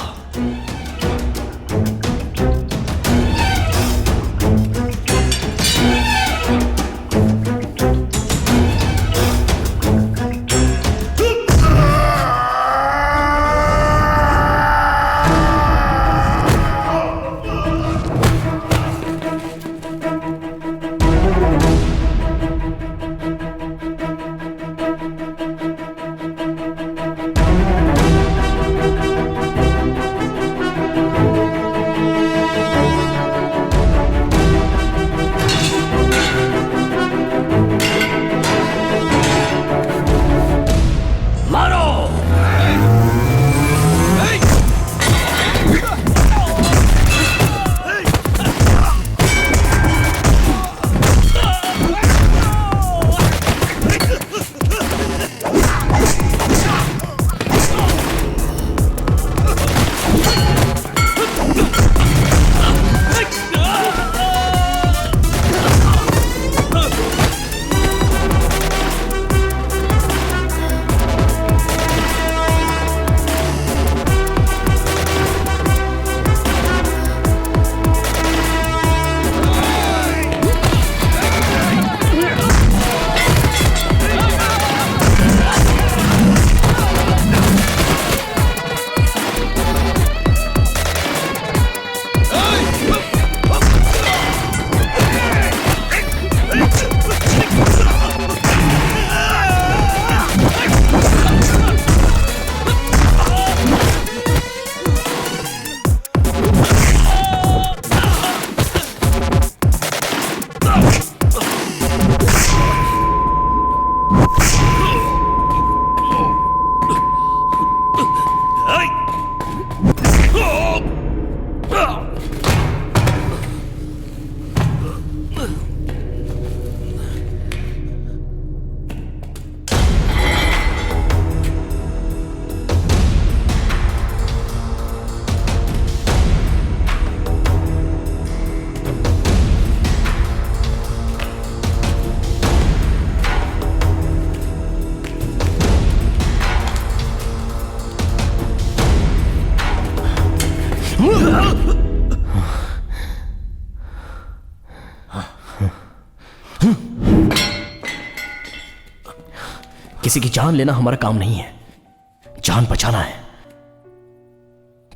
किसी की जान लेना हमारा काम नहीं है, जान बचाना है।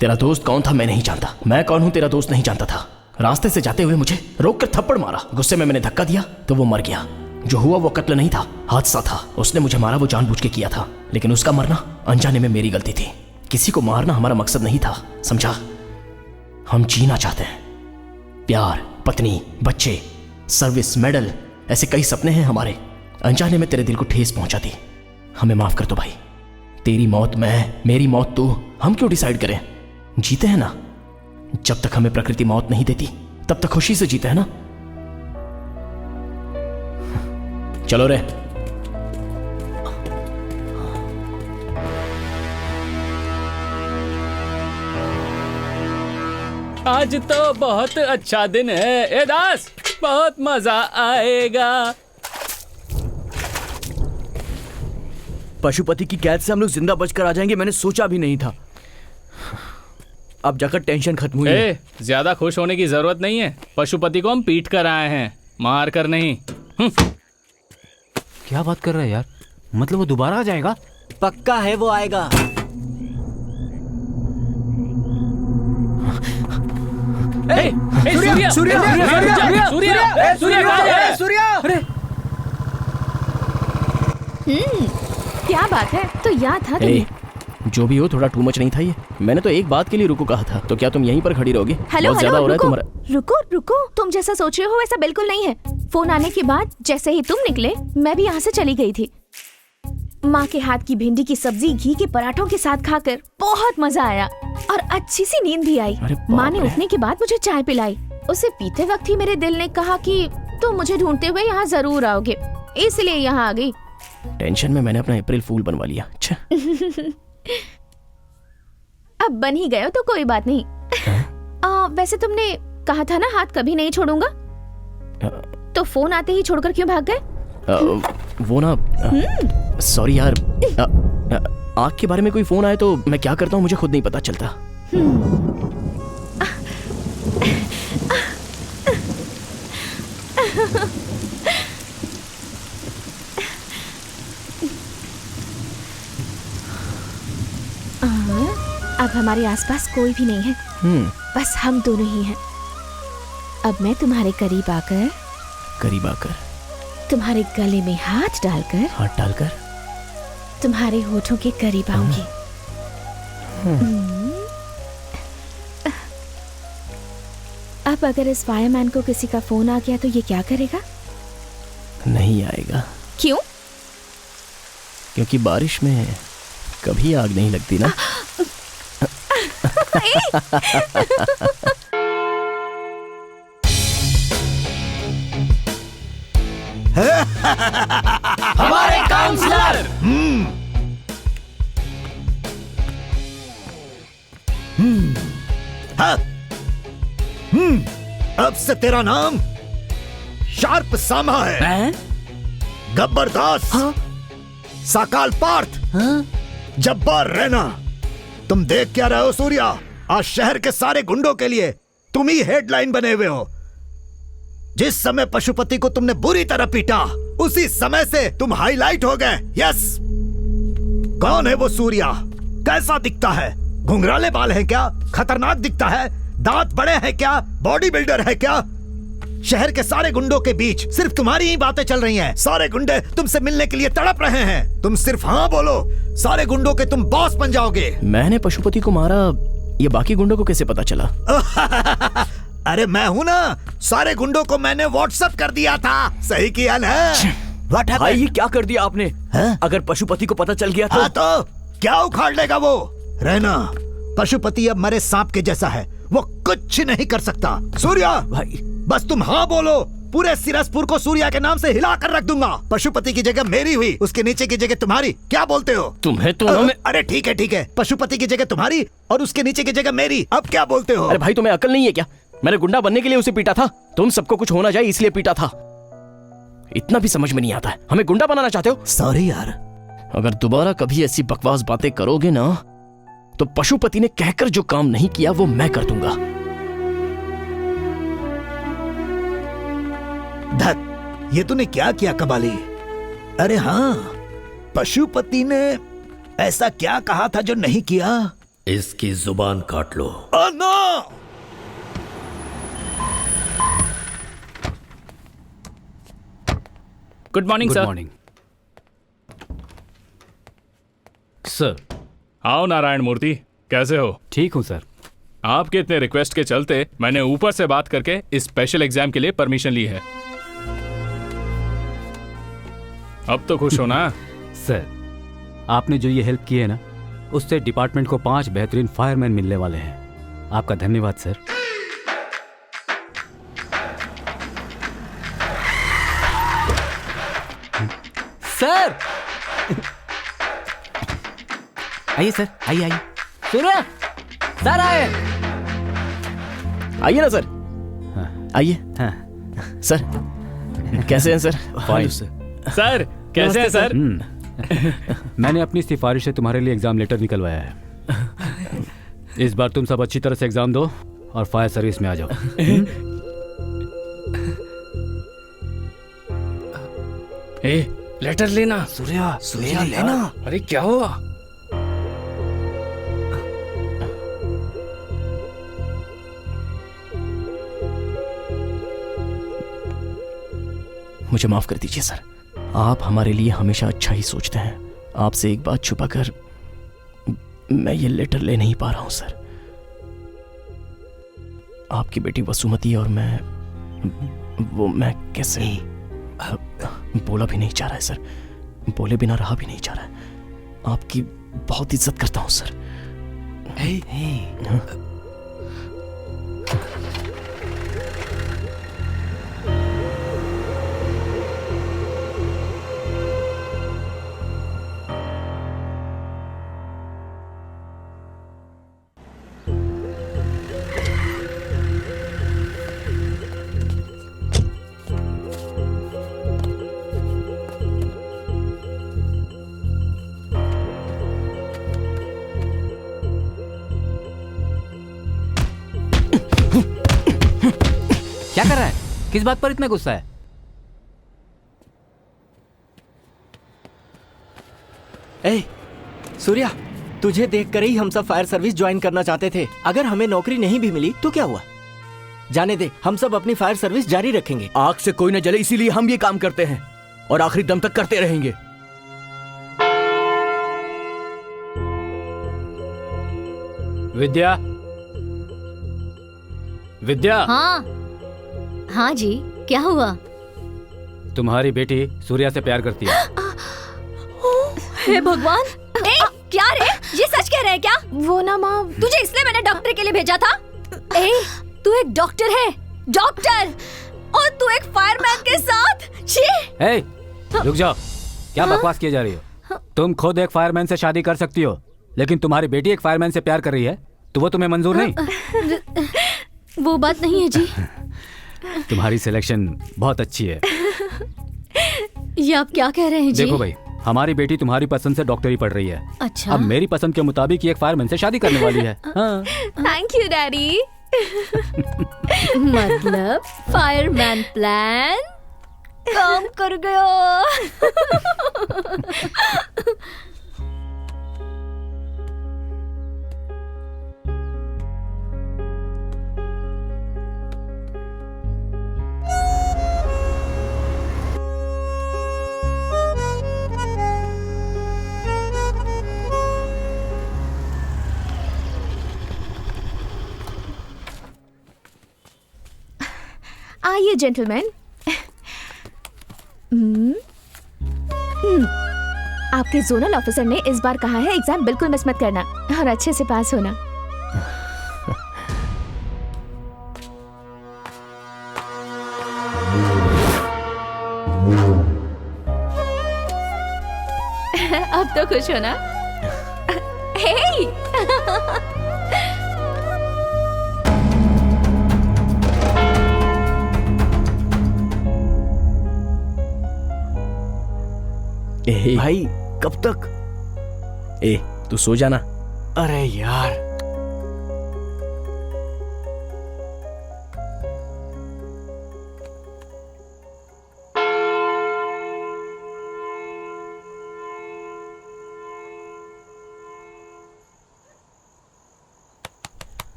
तेरा दोस्त कौन था मैं नहीं जानता, मैं कौन हूं तेरा दोस्त नहीं जानता था। रास्ते से जाते हुए मुझे रोक कर थप्पड़ मारा, गुस्से में मैंने धक्का दिया तो वो मर गया। जो हुआ वो कत्ल नहीं था, हादसा था। उसने मुझे मारा वो जानबूझ के किया था, लेकिन उसका मरना अनजाने में मेरी गलती थी। किसी को मारना हमारा मकसद नहीं था, समझा? हम जीना चाहते हैं। प्यार, पत्नी, बच्चे, सर्विस, मेडल, ऐसे कई सपने हैं हमारे। अनजाने में तेरे दिल को ठेस पहुंचा दी, हमें माफ कर दो भाई। तेरी मौत मैं, मेरी मौत तू, हम क्यों डिसाइड करें? जीते हैं ना, जब तक हमें प्रकृति मौत नहीं देती तब तक खुशी से जीते हैं ना। चलो रे। आज तो बहुत अच्छा दिन है। ए दास, बहुत मजा आएगा। पशुपति की कैद से हम लोग जिंदा बचकर आ जाएंगे, मैंने सोचा भी नहीं था। अब जाकर टेंशन खत्म हुई है। ज्यादा खुश होने की जरूरत नहीं है। पशुपति को हम पीट कर आए हैं, मार कर नहीं। क्या बात कर रहा है यार? मतलब वो दोबारा आ जाएगा? पक्का है वो आएगा। सूर्या, सूर्या, सूर्या, सूर्या, सूर्या, सूर्या। क्या बात है, तो याद था तुम्हें। जो भी हो, थोड़ा टू मच नहीं था ये? मैंने तो एक बात के लिए रुको कहा था, तो क्या तुम यहीं पर खड़ी रहोगे? हेलो बहुत ज्यादा हो रहा है तुम्हारा। रुको रुको, तुम जैसा सोच रहे हो वैसा बिल्कुल नहीं है। फोन आने के बाद जैसे ही तुम निकले मैं भी यहाँ से चली गई थी। माँ के हाथ की भिंडी की सब्जी घी के पराठों के साथ खाकर बहुत मजा आया और अच्छी सी नींद भी आई। माँ ने उठने के बाद मुझे चाय पिलाई। उसे पीते वक्त ही मेरे दिल ने कहा कि तुम मुझे ढूंढते हुए यहाँ जरूर आओगे, इसलिए यहाँ आ गई। टेंशन में मैंने अपना अप्रैल फूल बनवा लिया। अच्छा। अब बन ही गए हो तो कोई बात नहीं। वैसे तुमने कहा था ना हाथ कभी नहीं छोड़ूंगा, तो फोन आते ही छोड़कर क्यों भाग गए? वो ना, सॉरी यार, आग के बारे में कोई फोन आए तो मैं क्या करता हूँ मुझे खुद नहीं पता चलता। अब हमारे आसपास कोई भी नहीं है, बस हम दोनों ही हैं। अब मैं तुम्हारे करीब आकर तुम्हारे गले में हाथ डालकर तुम्हारे होठों के करीब आऊंगी। अब अगर इस फायरमैन को किसी का फोन आ गया तो ये क्या करेगा? नहीं आएगा। क्यों? क्योंकि बारिश में कभी आग नहीं लगती ना। हमारे काउंसलर। अब से तेरा नाम शार्प सामा है। गब्बर दास, साकाल पार्थ, जब्बार रैना। तुम देख क्या रहे हो सूर्या? आज शहर के सारे गुंडों के लिए तुम ही हेडलाइन बने हुए हो। जिस समय पशुपति को तुमने बुरी तरह पीटा, उसी समय से तुम हाईलाइट हो गए। यस। कौन है वो सूर्या? कैसा दिखता है? घुंघराले बाल है क्या? खतरनाक दिखता है? दांत बड़े हैं क्या? बॉडी बिल्डर है क्या? शहर के सारे गुंडों के बीच सिर्फ तुम्हारी ही बातें चल रही हैं। सारे गुंडे तुमसे मिलने के लिए तड़प रहे हैं। तुम सिर्फ हाँ बोलो, सारे गुंडों के तुम बॉस बन जाओगे। मैंने पशुपति को मारा, ये बाकी गुंडों को कैसे पता चला? अरे मैं हूं ना, सारे गुंडों को मैंने व्हाट्सएप कर दिया था। सही किया ना? भाई ये क्या कर दिया आपने? अगर पशुपति को पता चल गया तो? हाँ तो क्या उखाड़ लेगा वो? रहना, पशुपति अब मरे सांप के जैसा है, वो कुछ नहीं कर सकता। सूर्या भाई, बस तुम हाँ बोलो, पूरे सिरसपुर को सूर्या के नाम से हिला कर रख दूंगा। पशुपति की जगह मेरी हुई, उसके नीचे की जगह तुम्हारी। क्या बोलते हो? तुम्हें तो अरे ठीक है, पशुपति की जगह तुम्हारी और उसके नीचे की जगह मेरी। अब क्या बोलते हो? अरे भाई तुम्हें अकल नहीं है क्या? मैंने गुंडा बनने के लिए उसे पीटा था, तुम सबको कुछ होना जाए इसलिए पीटा था। इतना भी समझ में नहीं आता है, हमें गुंडा बनाना चाहते हो? सॉरी यार। अगर दोबारा कभी ऐसी बकवास बातें करोगे ना तो पशुपति ने कहकर जो काम नहीं किया वो मैं कर दूंगा। धत, ये तूने क्या किया कबाली? अरे हाँ, पशुपति ने ऐसा क्या कहा था जो नहीं किया? इसकी जुबान काट लो। No! Good morning sir. Good morning sir. आओ नारायण मूर्ति, कैसे हो? ठीक हूँ सर। आपके इतने रिक्वेस्ट के चलते मैंने ऊपर से बात करके इस स्पेशल एग्जाम के लिए परमिशन ली है। अब तो खुश हो ना? सर, आपने जो ये हेल्प की है ना, उससे डिपार्टमेंट को 5 बेहतरीन फायरमैन मिलने वाले हैं। आपका धन्यवाद सर। सर आइए सर, आइए आइए। सूर्या सर आए। आइए ना सर, आइए। सर कैसे हैं सर? फाइन सर कैसे हैं सर? मैंने अपनी सिफारिश से तुम्हारे लिए एग्जाम लेटर निकलवाया है। इस बार तुम सब अच्छी तरह से एग्जाम दो और फायर सर्विस में आ जाओ। लेटर लेना। सूर्या लेना। अरे क्या हुआ? मुझे माफ कर दीजिए सर, आप हमारे लिए हमेशा अच्छा ही सोचते हैं। आपसे एक बात छुपाकर मैं ये लेटर ले नहीं पा रहा हूं सर। आपकी बेटी वसुमती और मैं कैसे बोला भी नहीं चाह रहा है सर, बोले बिना रहा भी नहीं चाह रहा है। आपकी बहुत इज्जत करता हूं सर। क्या कर रहा है? किस बात पर इतना गुस्सा है? ए, सूर्या, तुझे देखकर ही हम सब फायर सर्विस ज्वाइन करना चाहते थे। अगर हमें नौकरी नहीं भी मिली तो क्या हुआ? जाने दे, हम सब अपनी फायर सर्विस जारी रखेंगे। आग से कोई न जले, इसीलिए हम ये काम करते हैं और आखिरी दम तक करते रहेंगे। विद्या, विद्या। हाँ जी, क्या हुआ? तुम्हारी बेटी सूर्या से प्यार करती है। हे भगवान! क्या रे? ये सच कह रहे हैं क्या? वो ना माँ, तुझे इसलिए मैंने डॉक्टर के लिए भेजा था। तू एक डॉक्टर है, डॉक्टर, और तू एक फायरमैन के साथ। छी! रुक जाओ, क्या बकवास किए जा रही हो? तुम खुद एक फायरमैन से शादी कर सकती हो, लेकिन तुम्हारी बेटी एक फायरमैन से प्यार कर रही है तो वो तुम्हें मंजूर नहीं? वो बात नहीं है जी। तुम्हारी सिलेक्शन बहुत अच्छी है। ये आप क्या कह रहे हैं जी? देखो भाई, हमारी बेटी तुम्हारी पसंद से डॉक्टरी पढ़ रही है। अच्छा। अब मेरी पसंद के मुताबिक एक फायरमैन से शादी करने वाली है। हाँ। Thank you daddy. मतलब फायरमैन प्लान काम कर गया। आइए जेंटलमैन। आपके जोनल ऑफिसर ने इस बार कहा है एग्जाम बिल्कुल मिस मत करना और अच्छे से पास होना। अब तो खुश हो ना? भाई कब तक? तू सो जाना, अरे यार,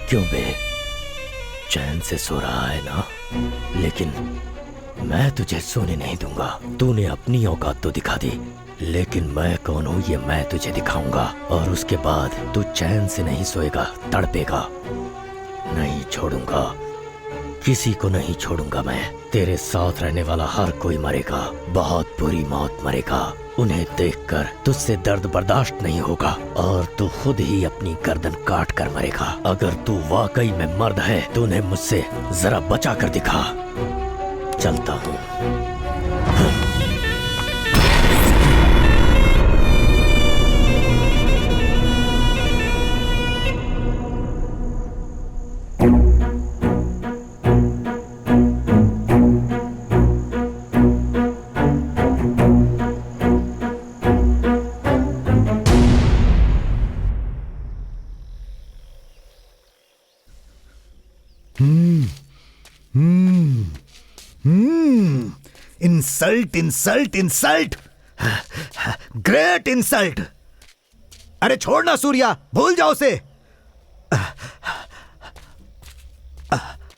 क्यों बे, चैन से सो रहा है ना? लेकिन मैं तुझे सोने नहीं दूंगा। तूने अपनी औकात तो दिखा दी, लेकिन मैं कौन हूँ ये मैं तुझे दिखाऊंगा। और उसके बाद तू चैन से नहीं सोएगा, तड़पेगा। नहीं छोड़ूंगा, किसी को नहीं छोड़ूंगा मैं। तेरे साथ रहने वाला हर कोई मरेगा, बहुत बुरी मौत मरेगा। उन्हें देखकर तुझसे दर्द बर्दाश्त नहीं होगा और तू खुद ही अपनी गर्दन काट कर मरेगा। अगर तू वाकई में मर्द है तो उन्हें मुझसे जरा बचा कर दिखा। चलता हूँ। Insult insult insult, great insult. अरे छोड़ना सूर्या, भूल जाओ उसे।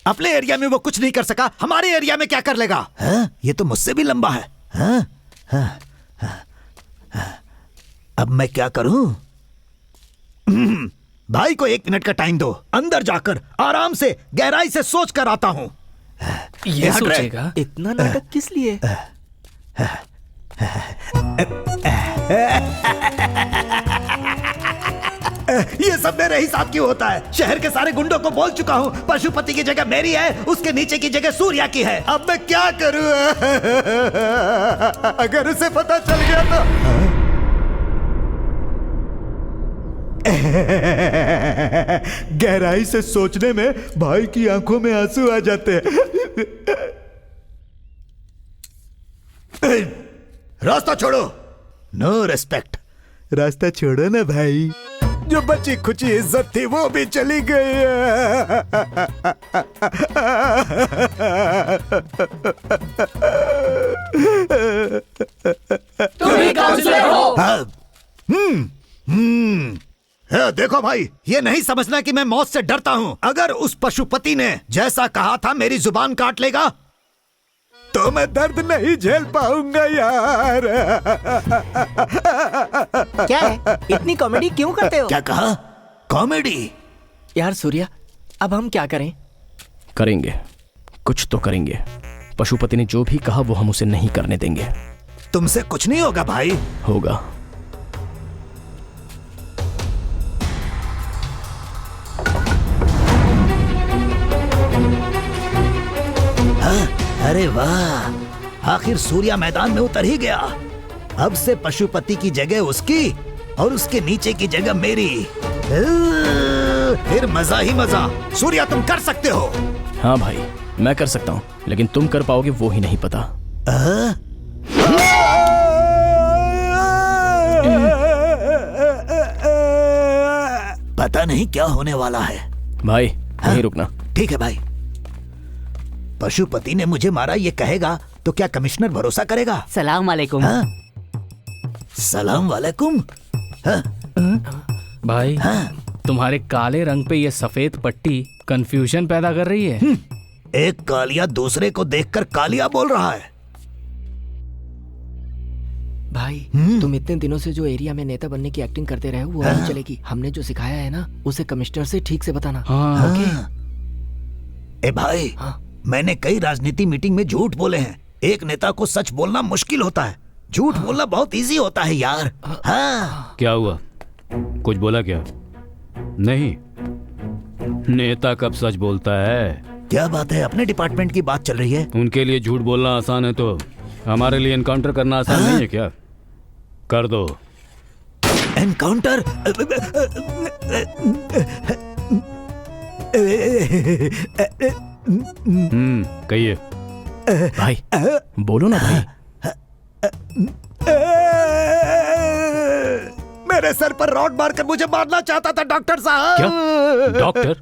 अपने एरिया में वो कुछ नहीं कर सका, हमारे एरिया में क्या कर लेगा? ये तो मुझसे भी लंबा है। अब मैं क्या करूं? भाई को 1 मिनट का टाइम दो, अंदर जाकर आराम से गहराई से सोच कर आता हूं। ये सोचेगा इतना नाटक किस लिए? ये सब मेरे हिसाब क्यों होता है? शहर के सारे गुंडों को बोल चुका हूँ, पशुपति की जगह मेरी है, उसके नीचे की जगह सूर्या की है। अब मैं क्या करूँ? अगर उसे पता चल गया तो गहराई से सोचने में भाई की आंखों में आंसू आ जाते हैं। रास्ता छोड़ो। No respect. रास्ता छोड़ो ना भाई। जो बची खुची इज्जत थी वो भी चली गई है। तुम भी काउंसलर हो। देखो भाई, ये नहीं समझना कि मैं मौत से डरता हूँ। अगर उस पशुपति ने जैसा कहा था मेरी जुबान काट लेगा तो मैं दर्द नहीं झेल पाऊंगा यार। क्या है? इतनी कॉमेडी क्यों करते हो? क्या कहा? कॉमेडी? यार सूर्या, अब हम क्या करें? करेंगे, कुछ तो करेंगे। पशुपति ने जो भी कहा वो हम उसे नहीं करने देंगे। तुमसे कुछ नहीं होगा भाई। होगा। अरे वाह, आखिर सूर्या मैदान में उतर ही गया। अब से पशुपति की जगह उसकी और उसके नीचे की जगह मेरी। फिर मजा ही मजा। सूर्या, तुम कर सकते हो। हाँ भाई, मैं कर सकता हूँ, लेकिन तुम कर पाओगे वो ही नहीं पता। पता नहीं क्या होने वाला है भाई। नहीं रुकना। ठीक है भाई। पशुपति ने मुझे मारा ये कहेगा तो क्या कमिश्नर भरोसा करेगा? सलाम वालेकुम। सलाम वालेकुम। भाई, तुम्हारे काले रंग पे ये सफेद पट्टी कंफ्यूजन पैदा कर रही है। एक कालिया दूसरे को देखकर कालिया बोल रहा है। भाई, तुम इतने दिनों से जो एरिया में नेता बनने की एक्टिंग करते रहे हो वो नहीं चलेगी। हमने जो सिखाया है ना उसे कमिश्नर से ठीक से बताना। ए भाई, मैंने कई राजनीति मीटिंग में झूठ बोले हैं। एक नेता को सच बोलना मुश्किल होता है, झूठ बोलना बहुत इजी होता है यार। क्या हुआ? कुछ बोला क्या? नहीं, नेता कब सच बोलता है? क्या बात है, अपने डिपार्टमेंट की बात चल रही है। उनके लिए झूठ बोलना आसान है तो हमारे लिए एनकाउंटर करना आसान नहीं है क्या? कर दो। एनकाउंटर? कहिए। भाई बोलो ना भाई। मेरे सर पर रॉड मारकर मुझे मारना चाहता था डॉक्टर साहब। क्या? डॉक्टर?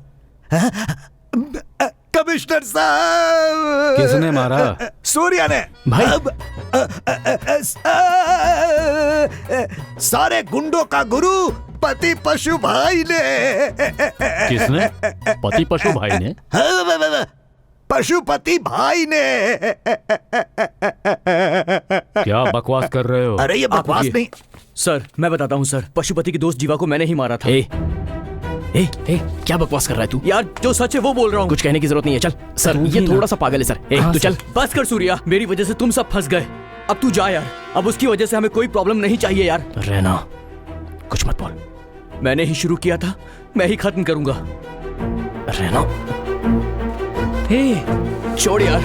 कमिश्नर साहब। किसने मारा? सूर्या ने। भाई। सारे गुंडों का गुरु पति पशु भाई ने। किसने? पति पशु भाई ने? पशुपति भाई ने। क्या बकवास कर रहे हो? अरे ये बकवास नहीं। सर मैं बताता हूँ सर, पशुपति की दोस्त जीवा को मैंने ही मारा था। ए, क्या बकवास कर रहा है तू? यार जो सच है वो बोल रहा हूँ। कुछ कहने की जरूरत नहीं है, चल। सर ये थोड़ा सा पागल है सर। तू चल। बस कर सूर्या, मेरी वजह से तुम सब फंस गए। अब तू जा यार, अब उसकी वजह से हमें कोई प्रॉब्लम नहीं चाहिए यार। रहना, कुछ मत बोल। मैंने ही शुरू किया था, मैं ही खत्म करूंगा। रहना, छोड़ यार।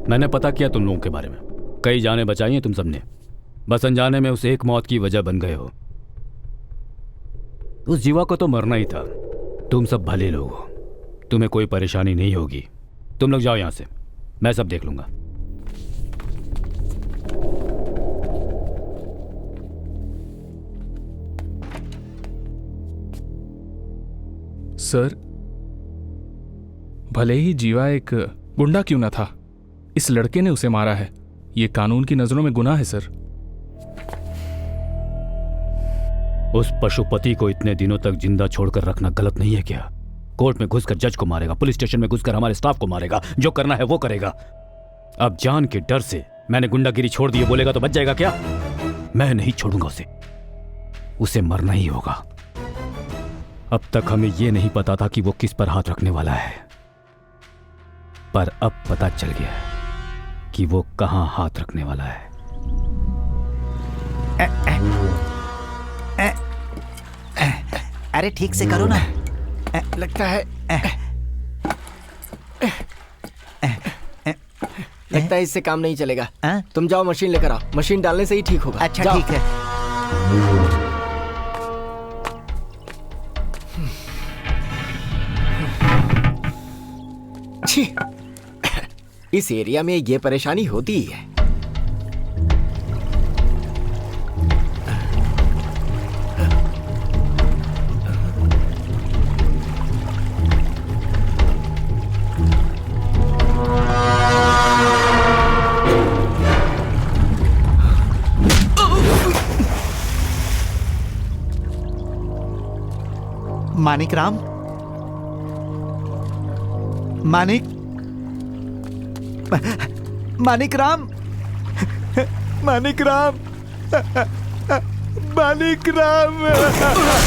मैंने पता किया तुम लोगों के बारे में, कई जाने बचाई हैं तुम सबने, बस अनजाने में उस एक मौत की वजह बन गए हो। उस जीवा को तो मरना ही था। तुम सब भले लोग हो, तुम्हें कोई परेशानी नहीं होगी। तुम लोग जाओ यहां से, मैं सब देख लूंगा। सर, भले ही जीवा एक गुंडा क्यों ना था, इस लड़के ने उसे मारा है। ये कानून की नजरों में गुनाह है सर। उस पशुपति को इतने दिनों तक जिंदा छोड़कर रखना गलत नहीं है क्या? कोर्ट में घुसकर जज को मारेगा, पुलिस स्टेशन में घुसकर हमारे स्टाफ को मारेगा, जो करना है वो करेगा। अब जान के डर से मैंने गुंडागिरी छोड़ दी बोलेगा तो बच जाएगा क्या? मैं नहीं छोड़ूंगा उसे मरना ही होगा। अब तक हमें यह नहीं पता था कि वो किस पर हाथ रखने वाला है, पर अब पता चल गया है कि वो कहां हाथ रखने वाला है। अरे ठीक से करो ना। लगता है इससे काम नहीं चलेगा। तुम जाओ मशीन लेकर आओ, मशीन डालने से ही ठीक होगा। अच्छा ठीक है। इस एरिया में ये परेशानी होती ही है। मानिक राम, मानिक राम, मानिक राम, मानिक राम,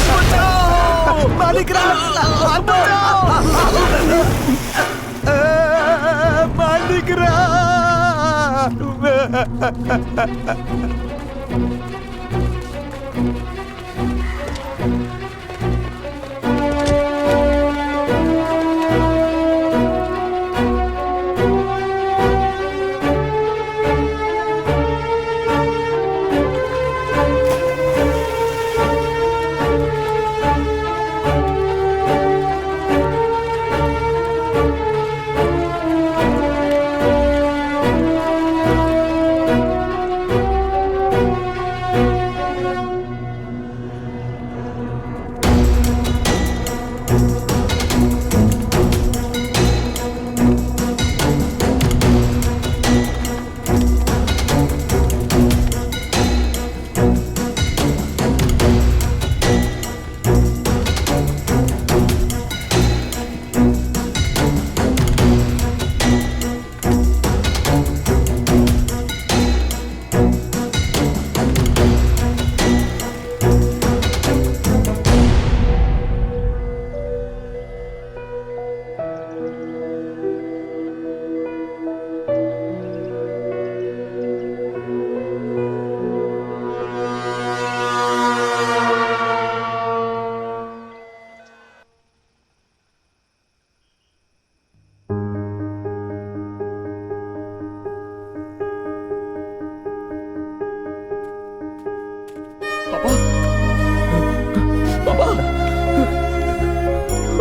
बचाओ! मानिक राम, बचाओ! मानिक राम!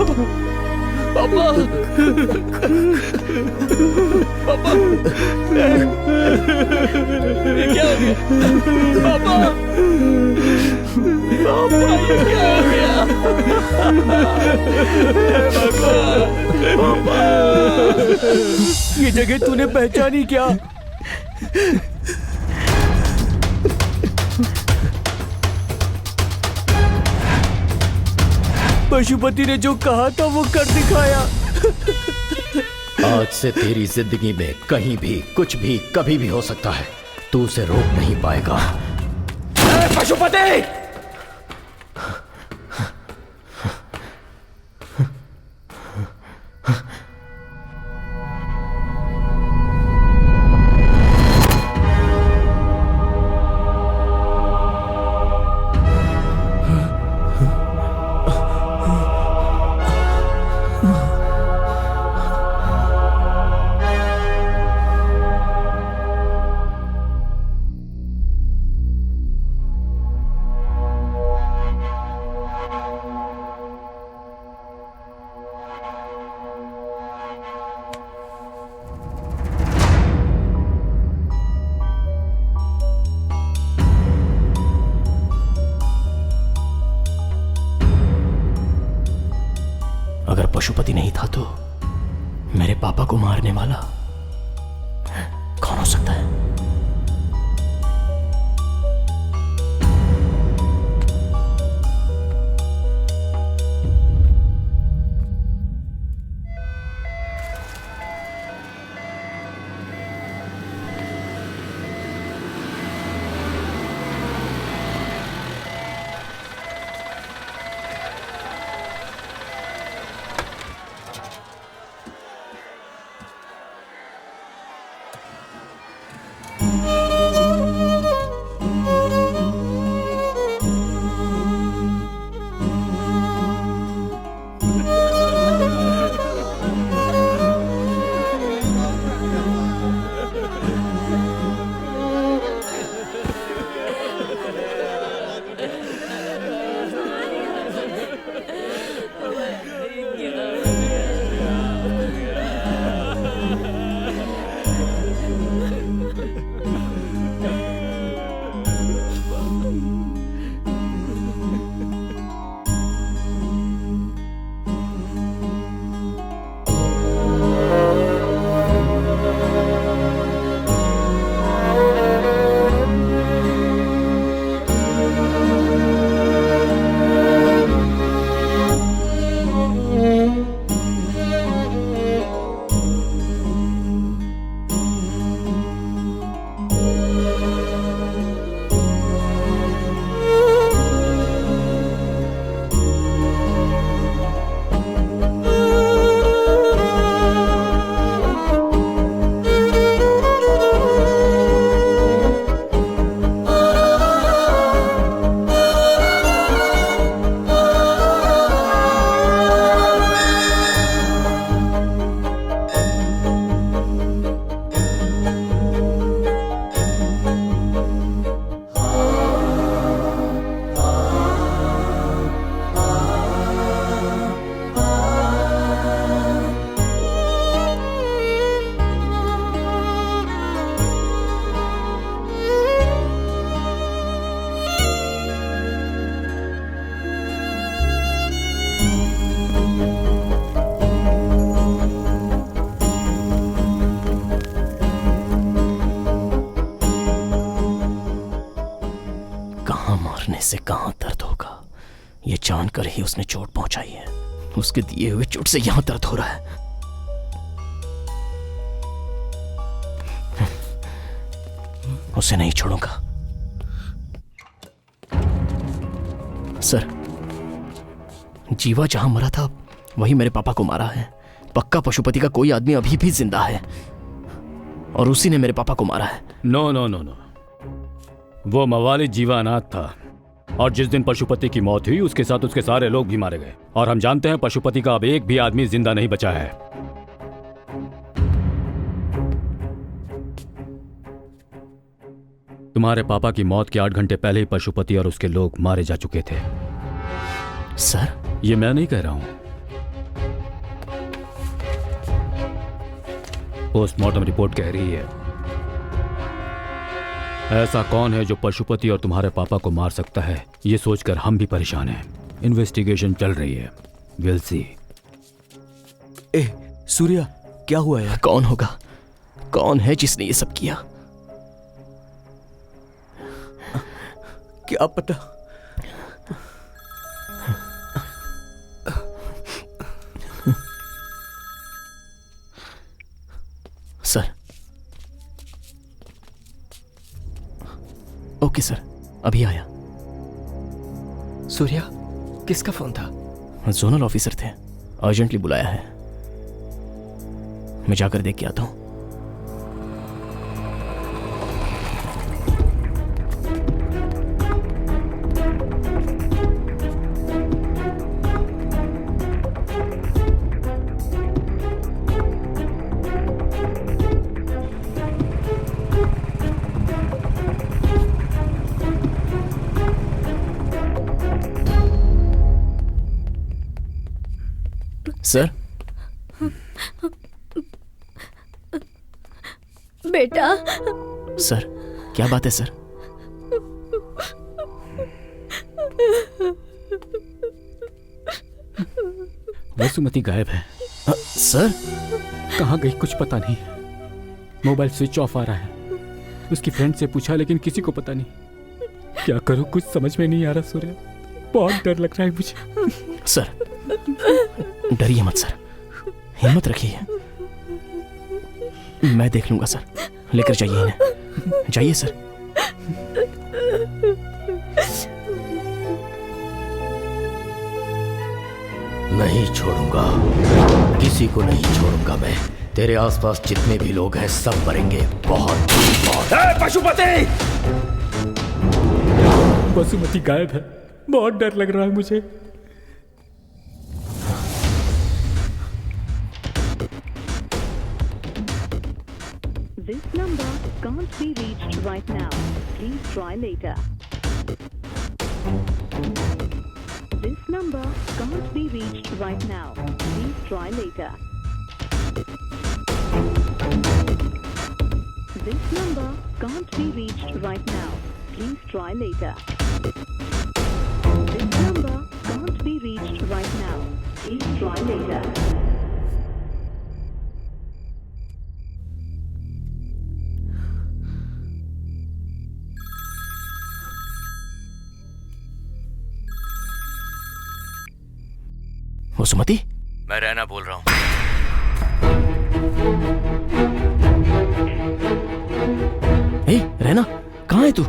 पापा पापा ये क्या हो गया? पापा पापा ये क्या हो गया? पापा ये जगह तूने पहचानी क्या? पशुपति ने जो कहा था वो कर दिखाया। आज से तेरी जिंदगी में कहीं भी कुछ भी कभी भी हो सकता है, तू उसे रोक नहीं पाएगा। पशुपति! अगर पशुपति नहीं था तो मेरे पापा को मारने वाला कौन हो सकता है? से कहां दर्द होगा ये जानकर ही उसने चोट पहुंचाई है। उसके दिए हुए चोट से यहां दर्द हो रहा है। उसे नहीं छोड़ूंगा। सर, जीवा जहां मरा था वही मेरे पापा को मारा है। पक्का पशुपति का कोई आदमी अभी भी जिंदा है और उसी ने मेरे पापा को मारा है। नो नो नो नो, वो मवाली जीवा अनाथ था और जिस दिन पशुपति की मौत हुई उसके साथ उसके सारे लोग भी मारे गए। और हम जानते हैं पशुपति का अब एक भी आदमी जिंदा नहीं बचा है। तुम्हारे पापा की मौत के 8 घंटे पहले ही पशुपति और उसके लोग मारे जा चुके थे। सर, ये मैं नहीं कह रहा हूं, पोस्टमार्टम रिपोर्ट कह रही है ऐसा कौन है जो पशुपति और तुम्हारे पापा को मार सकता है, ये सोचकर हम भी परेशान हैं। इन्वेस्टिगेशन चल रही है, विल सी। ए सूर्या, क्या हुआ यार? कौन होगा? कौन है जिसने ये सब किया? क्या पता। सर। ओके सर, अभी आया। सूर्या, किसका फोन था? जोनल ऑफिसर थे, अर्जेंटली बुलाया है। मैं जाकर देख के आता हूं। सर। बेटा। सर, क्या बात है सर? वसुमती गायब है। सर? कहाँ गई कुछ पता नहीं। मोबाइल स्विच ऑफ आ रहा है। उसकी फ्रेंड से पूछा लेकिन किसी को पता नहीं। क्या करूं, कुछ समझ में नहीं आ रहा सूर्या। बहुत डर लग रहा है मुझे। सर, डरिए मत सर, हिम्मत रखिए। मैं देख लूंगा सर। लेकर जाइए इन्हें। जाइए सर। नहीं छोड़ूंगा, किसी को नहीं छोड़ूंगा मैं। तेरे आसपास जितने भी लोग हैं सब मरेंगे। बहुत बहुत। पशुपति! वसुमती गायब है। बहुत डर लग रहा है मुझे। This number can't be reached right now. Please try later. This number can't be reached right now. Please try later. This number can't be reached right now. Please try later. This number can't be reached right now. Please try later. Vasumati? मैं रैना बोल रहा हूँ। ए, रैना, कहाँ है तू?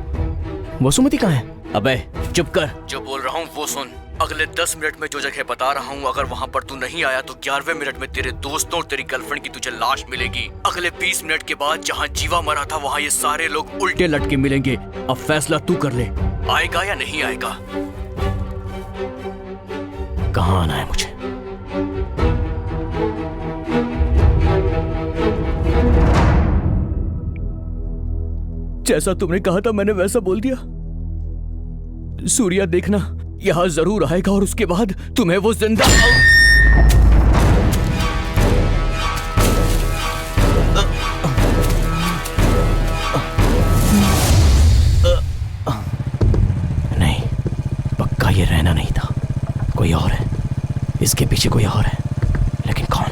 वसुमती कहाँ है? अबे चुप कर। जो बोल रहा हूँ वो सुन। अगले 10 मिनट में जो जगह बता रहा हूँ, अगर वहाँ पर तू नहीं आया तो 11वें मिनट में तेरे दोस्तों और तेरी गर्लफ्रेंड की तुझे लाश मिलेगी। अगले 20 मिनट के बाद जहाँ जीवा मरा था वहाँ ये सारे लोग उल्टे लटके मिलेंगे। अब फैसला तू कर ले, आएगा या नहीं आएगा। कहाँ आना है मुझे? जैसा तुमने कहा था मैंने वैसा बोल दिया। सूर्या देखना, यहाँ जरूर आएगा और उसके बाद तुम्हें वो जिंदा नहीं, पक्का ये रहना नहीं था। कोई और है, इसके पीछे कोई और है, लेकिन कौन?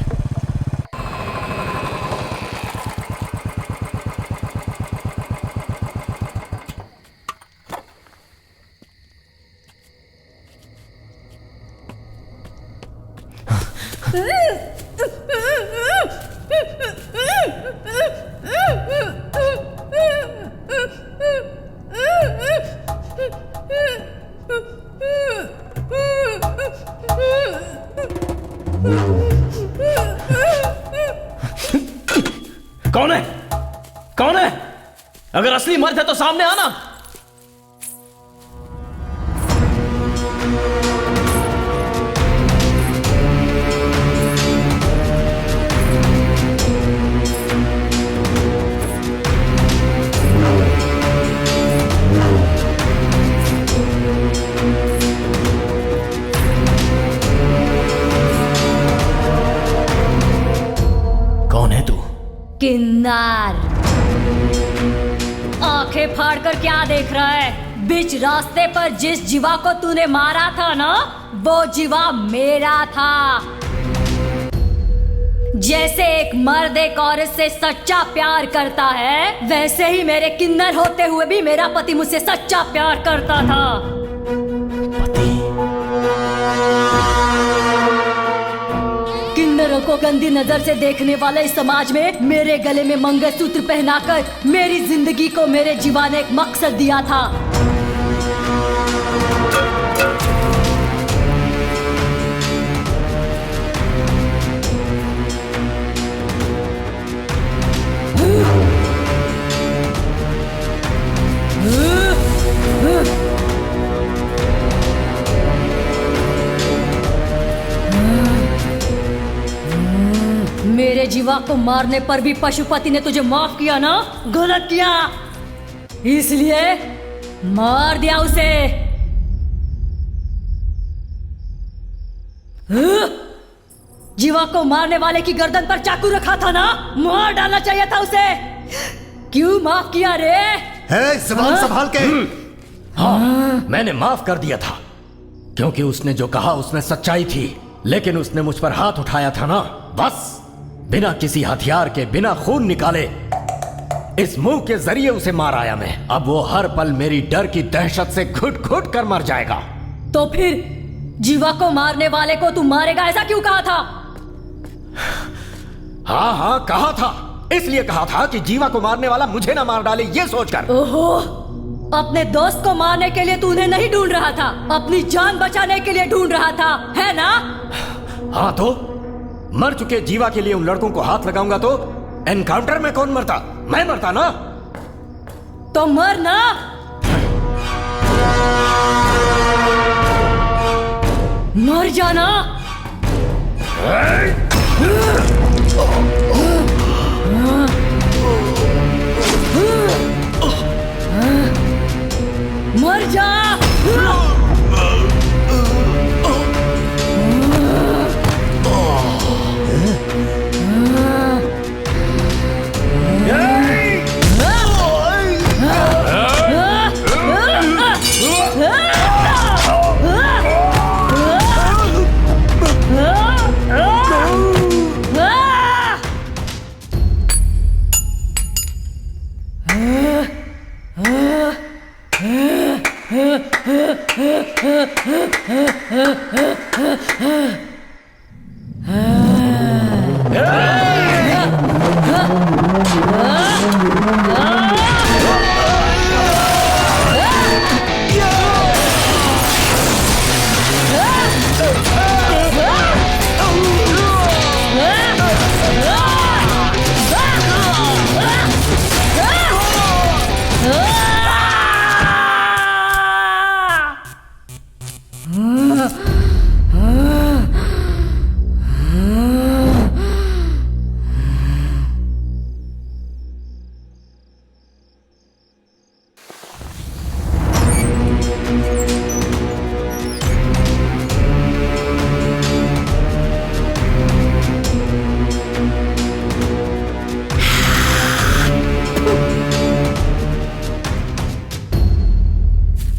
कौन है? कौन है? अगर असली मर्द है तो सामने आना। कौन है तू? किन्नर। आंखें फाड़कर क्या देख रहा है? बीच रास्ते पर जिस जीवा को तूने मारा था ना, वो जीवा मेरा था। जैसे एक मर्द एक औरत से सच्चा प्यार करता है, वैसे ही मेरे किन्नर होते हुए भी मेरा पति मुझसे सच्चा प्यार करता था। किन्नरों को गंदी नजर से देखने वाले इस समाज में मेरे गले में मंगलसूत्र पहनाकर मेरी जिंदगी को मेरे जीवा ने एक मकसद दिया था। मेरे जीवा को मारने पर भी पशुपति ने तुझे माफ किया ना? गलत किया, इसलिए मार दिया उसे। जीवा को मारने वाले की गर्दन पर चाकू रखा था ना, मार डालना चाहिए था उसे। क्यों माफ किया रे? ज़बान संभाल के। हाँ, मैंने माफ कर दिया था क्योंकि उसने जो कहा उसमें सच्चाई थी, लेकिन उसने मुझ पर हाथ उठाया था ना, बस बिना किसी हथियार के, बिना खून निकाले, इस मुंह के जरिए उसे मार आया मैं। अब वो हर पल मेरी डर की दहशत से घुट घुट कर मर जाएगा। तो फिर जीवा को मारने वाले को तू मारेगा ऐसा क्यों कहा था? हाँ हाँ कहा था, इसलिए कहा था कि जीवा को मारने वाला मुझे ना मार डाले, ये सोचकर। ओहो, अपने दोस्त को मारने के लिए तू उन्हें नहीं ढूंढ रहा था, अपनी जान बचाने के लिए ढूंढ रहा था, है ना? हाँ, तो मर चुके जीवा के लिए उन लड़कों को हाथ लगाऊंगा तो एनकाउंटर में कौन मरता? मैं मरता ना। तो मर ना। मर जाना। मर जा।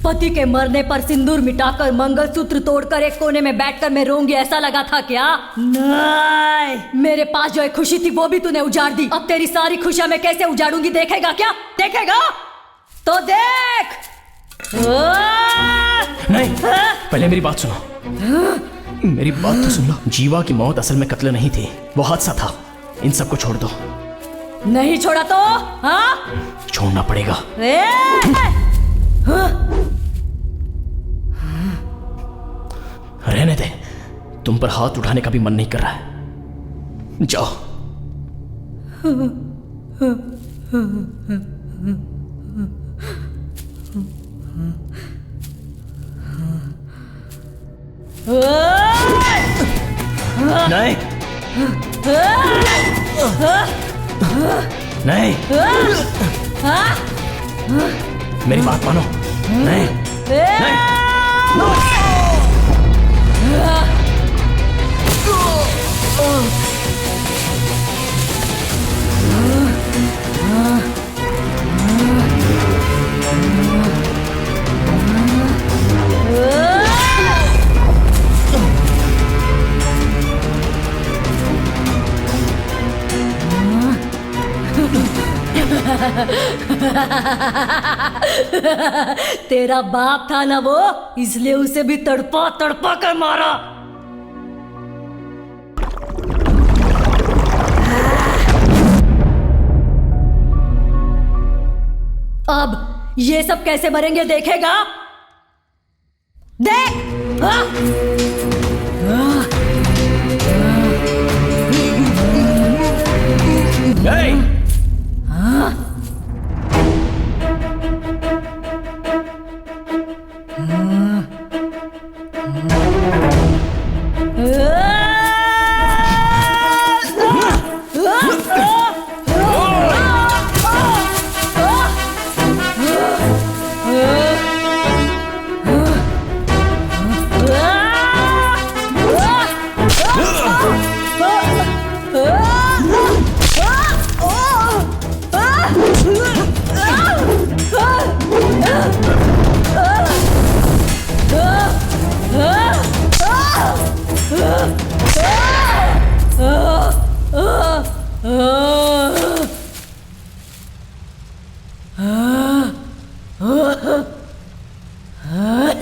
पति के मरने पर सिंदूर मिटाकर मंगलसूत्र तोड़कर एक कोने में बैठकर मैं रोऊंगी ऐसा लगा था क्या? नहीं, मेरे पास जो एक खुशी थी वो भी तूने उजाड़ दी। अब तेरी सारी खुशियां मैं कैसे उजाड़ूंगी देखेगा क्या? देखेगा तो देख। नहीं, पहले मेरी बात सुनो। मेरी बात तो सुन लो। जीवा की मौत असल में कत्ल नहीं थी, वो हादसा था। इन सबको छोड़ दो। नहीं छोड़ा तो? हाँ, छोड़ना पड़ेगा। रहने दे, तुम पर हाथ उठाने का भी मन नहीं कर रहा है। जाओ। नहीं, नहीं, मेरी बात मानो। नहीं, नहीं। तेरा बाप था ना वो, इसलिए उसे भी तड़पा तड़पा कर मारा। अब ये सब कैसे मरेंगे देखेगा? देख।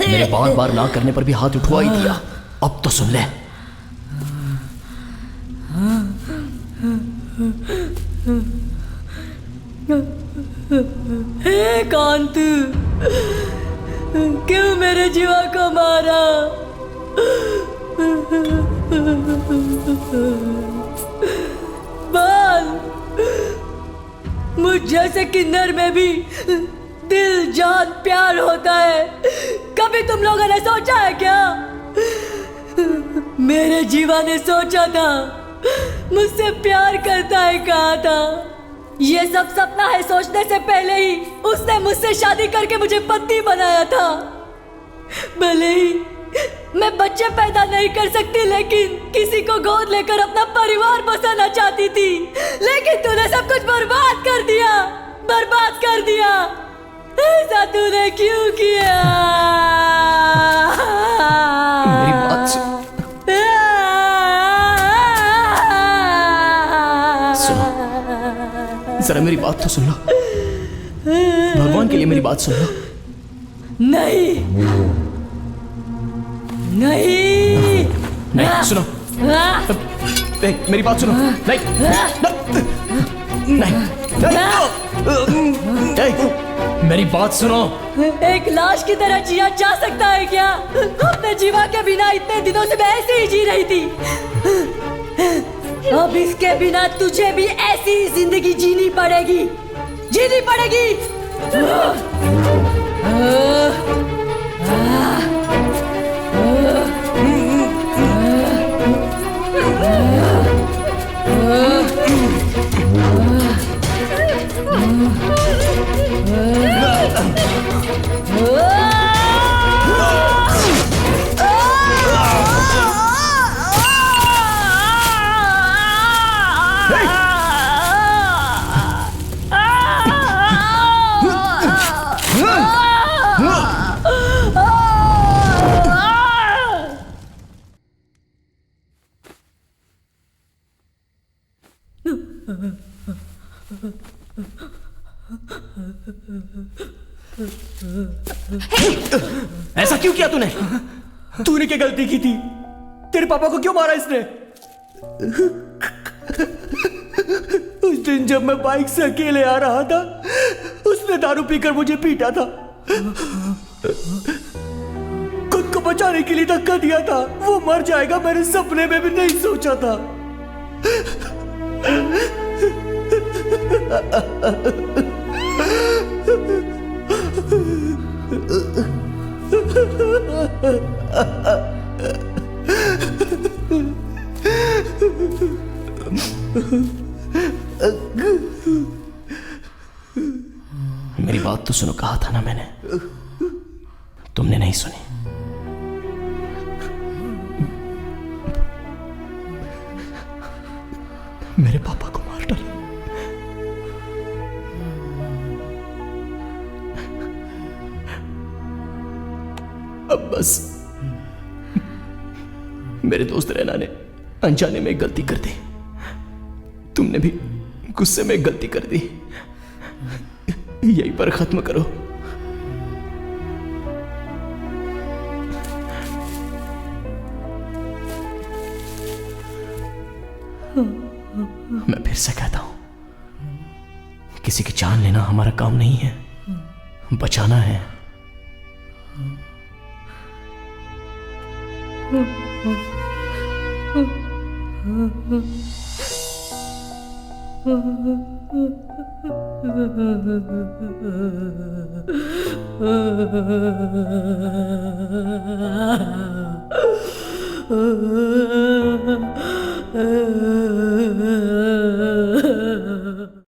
मेरे बार बार ना करने पर भी हाथ उठवा ही दिया। अब तो सुन ले। हे कांतु, क्यों मेरे जीवा को मारा? बाल, मुझ जैसे किन्नर में भी दिल जान प्यार होता है। कभी तुम लोगों ने सोचा है क्या? मेरे जीवा ने सोचा था, मुझसे प्यार करता है कहा था। ये सब सपना है सोचने से पहले ही उसने मुझसे शादी करके मुझे पत्नी बनाया था। भले ही मैं बच्चे पैदा नहीं कर सकती, लेकिन किसी को गोद लेकर अपना परिवार बसाना चाहती थी। लेकिन तूने सब कुछ बर्बाद कर दिया, बर्बाद कर दिया। ऐसा तूने क्यों किया? मेरी बात सुनो। जरा मेरी बात तो सुन लो। भगवान के लिए मेरी बात सुन लो। नहीं नहीं नहीं, सुनो। नहीं, मेरी बात सुनो। नहीं नहीं, मेरी बात सुनो। एक लाश की तरह जिया जा सकता है क्या? अपने जीवा के बिना इतने दिनों से मैं ऐसे ही जी रही थी। अब इसके बिना तुझे भी ऐसी जिंदगी जीनी पड़ेगी, जीनी पड़ेगी। ऐसा क्यों किया तूने? तूने क्या गलती की थी? तेरे पापा को क्यों मारा इसने? उस दिन जब मैं बाइक से अकेले आ रहा था, उसने दारू पीकर मुझे पीटा था। खुद को बचाने के लिए धक्का दिया था। वो मर जाएगा मैंने सपने में भी नहीं सोचा था। मेरी बात तो सुनो, कहा था ना मैंने। तुमने नहीं सुनी। मेरे पापा को मार डाला। अब बस मेरे दोस्त रैना ने अनजाने में गलती कर दी। तुमने भी गुस्से में गलती कर दी। यहीं पर खत्म करो। मैं फिर से कहता हूं, किसी की जान लेना हमारा काम नहीं है, बचाना है।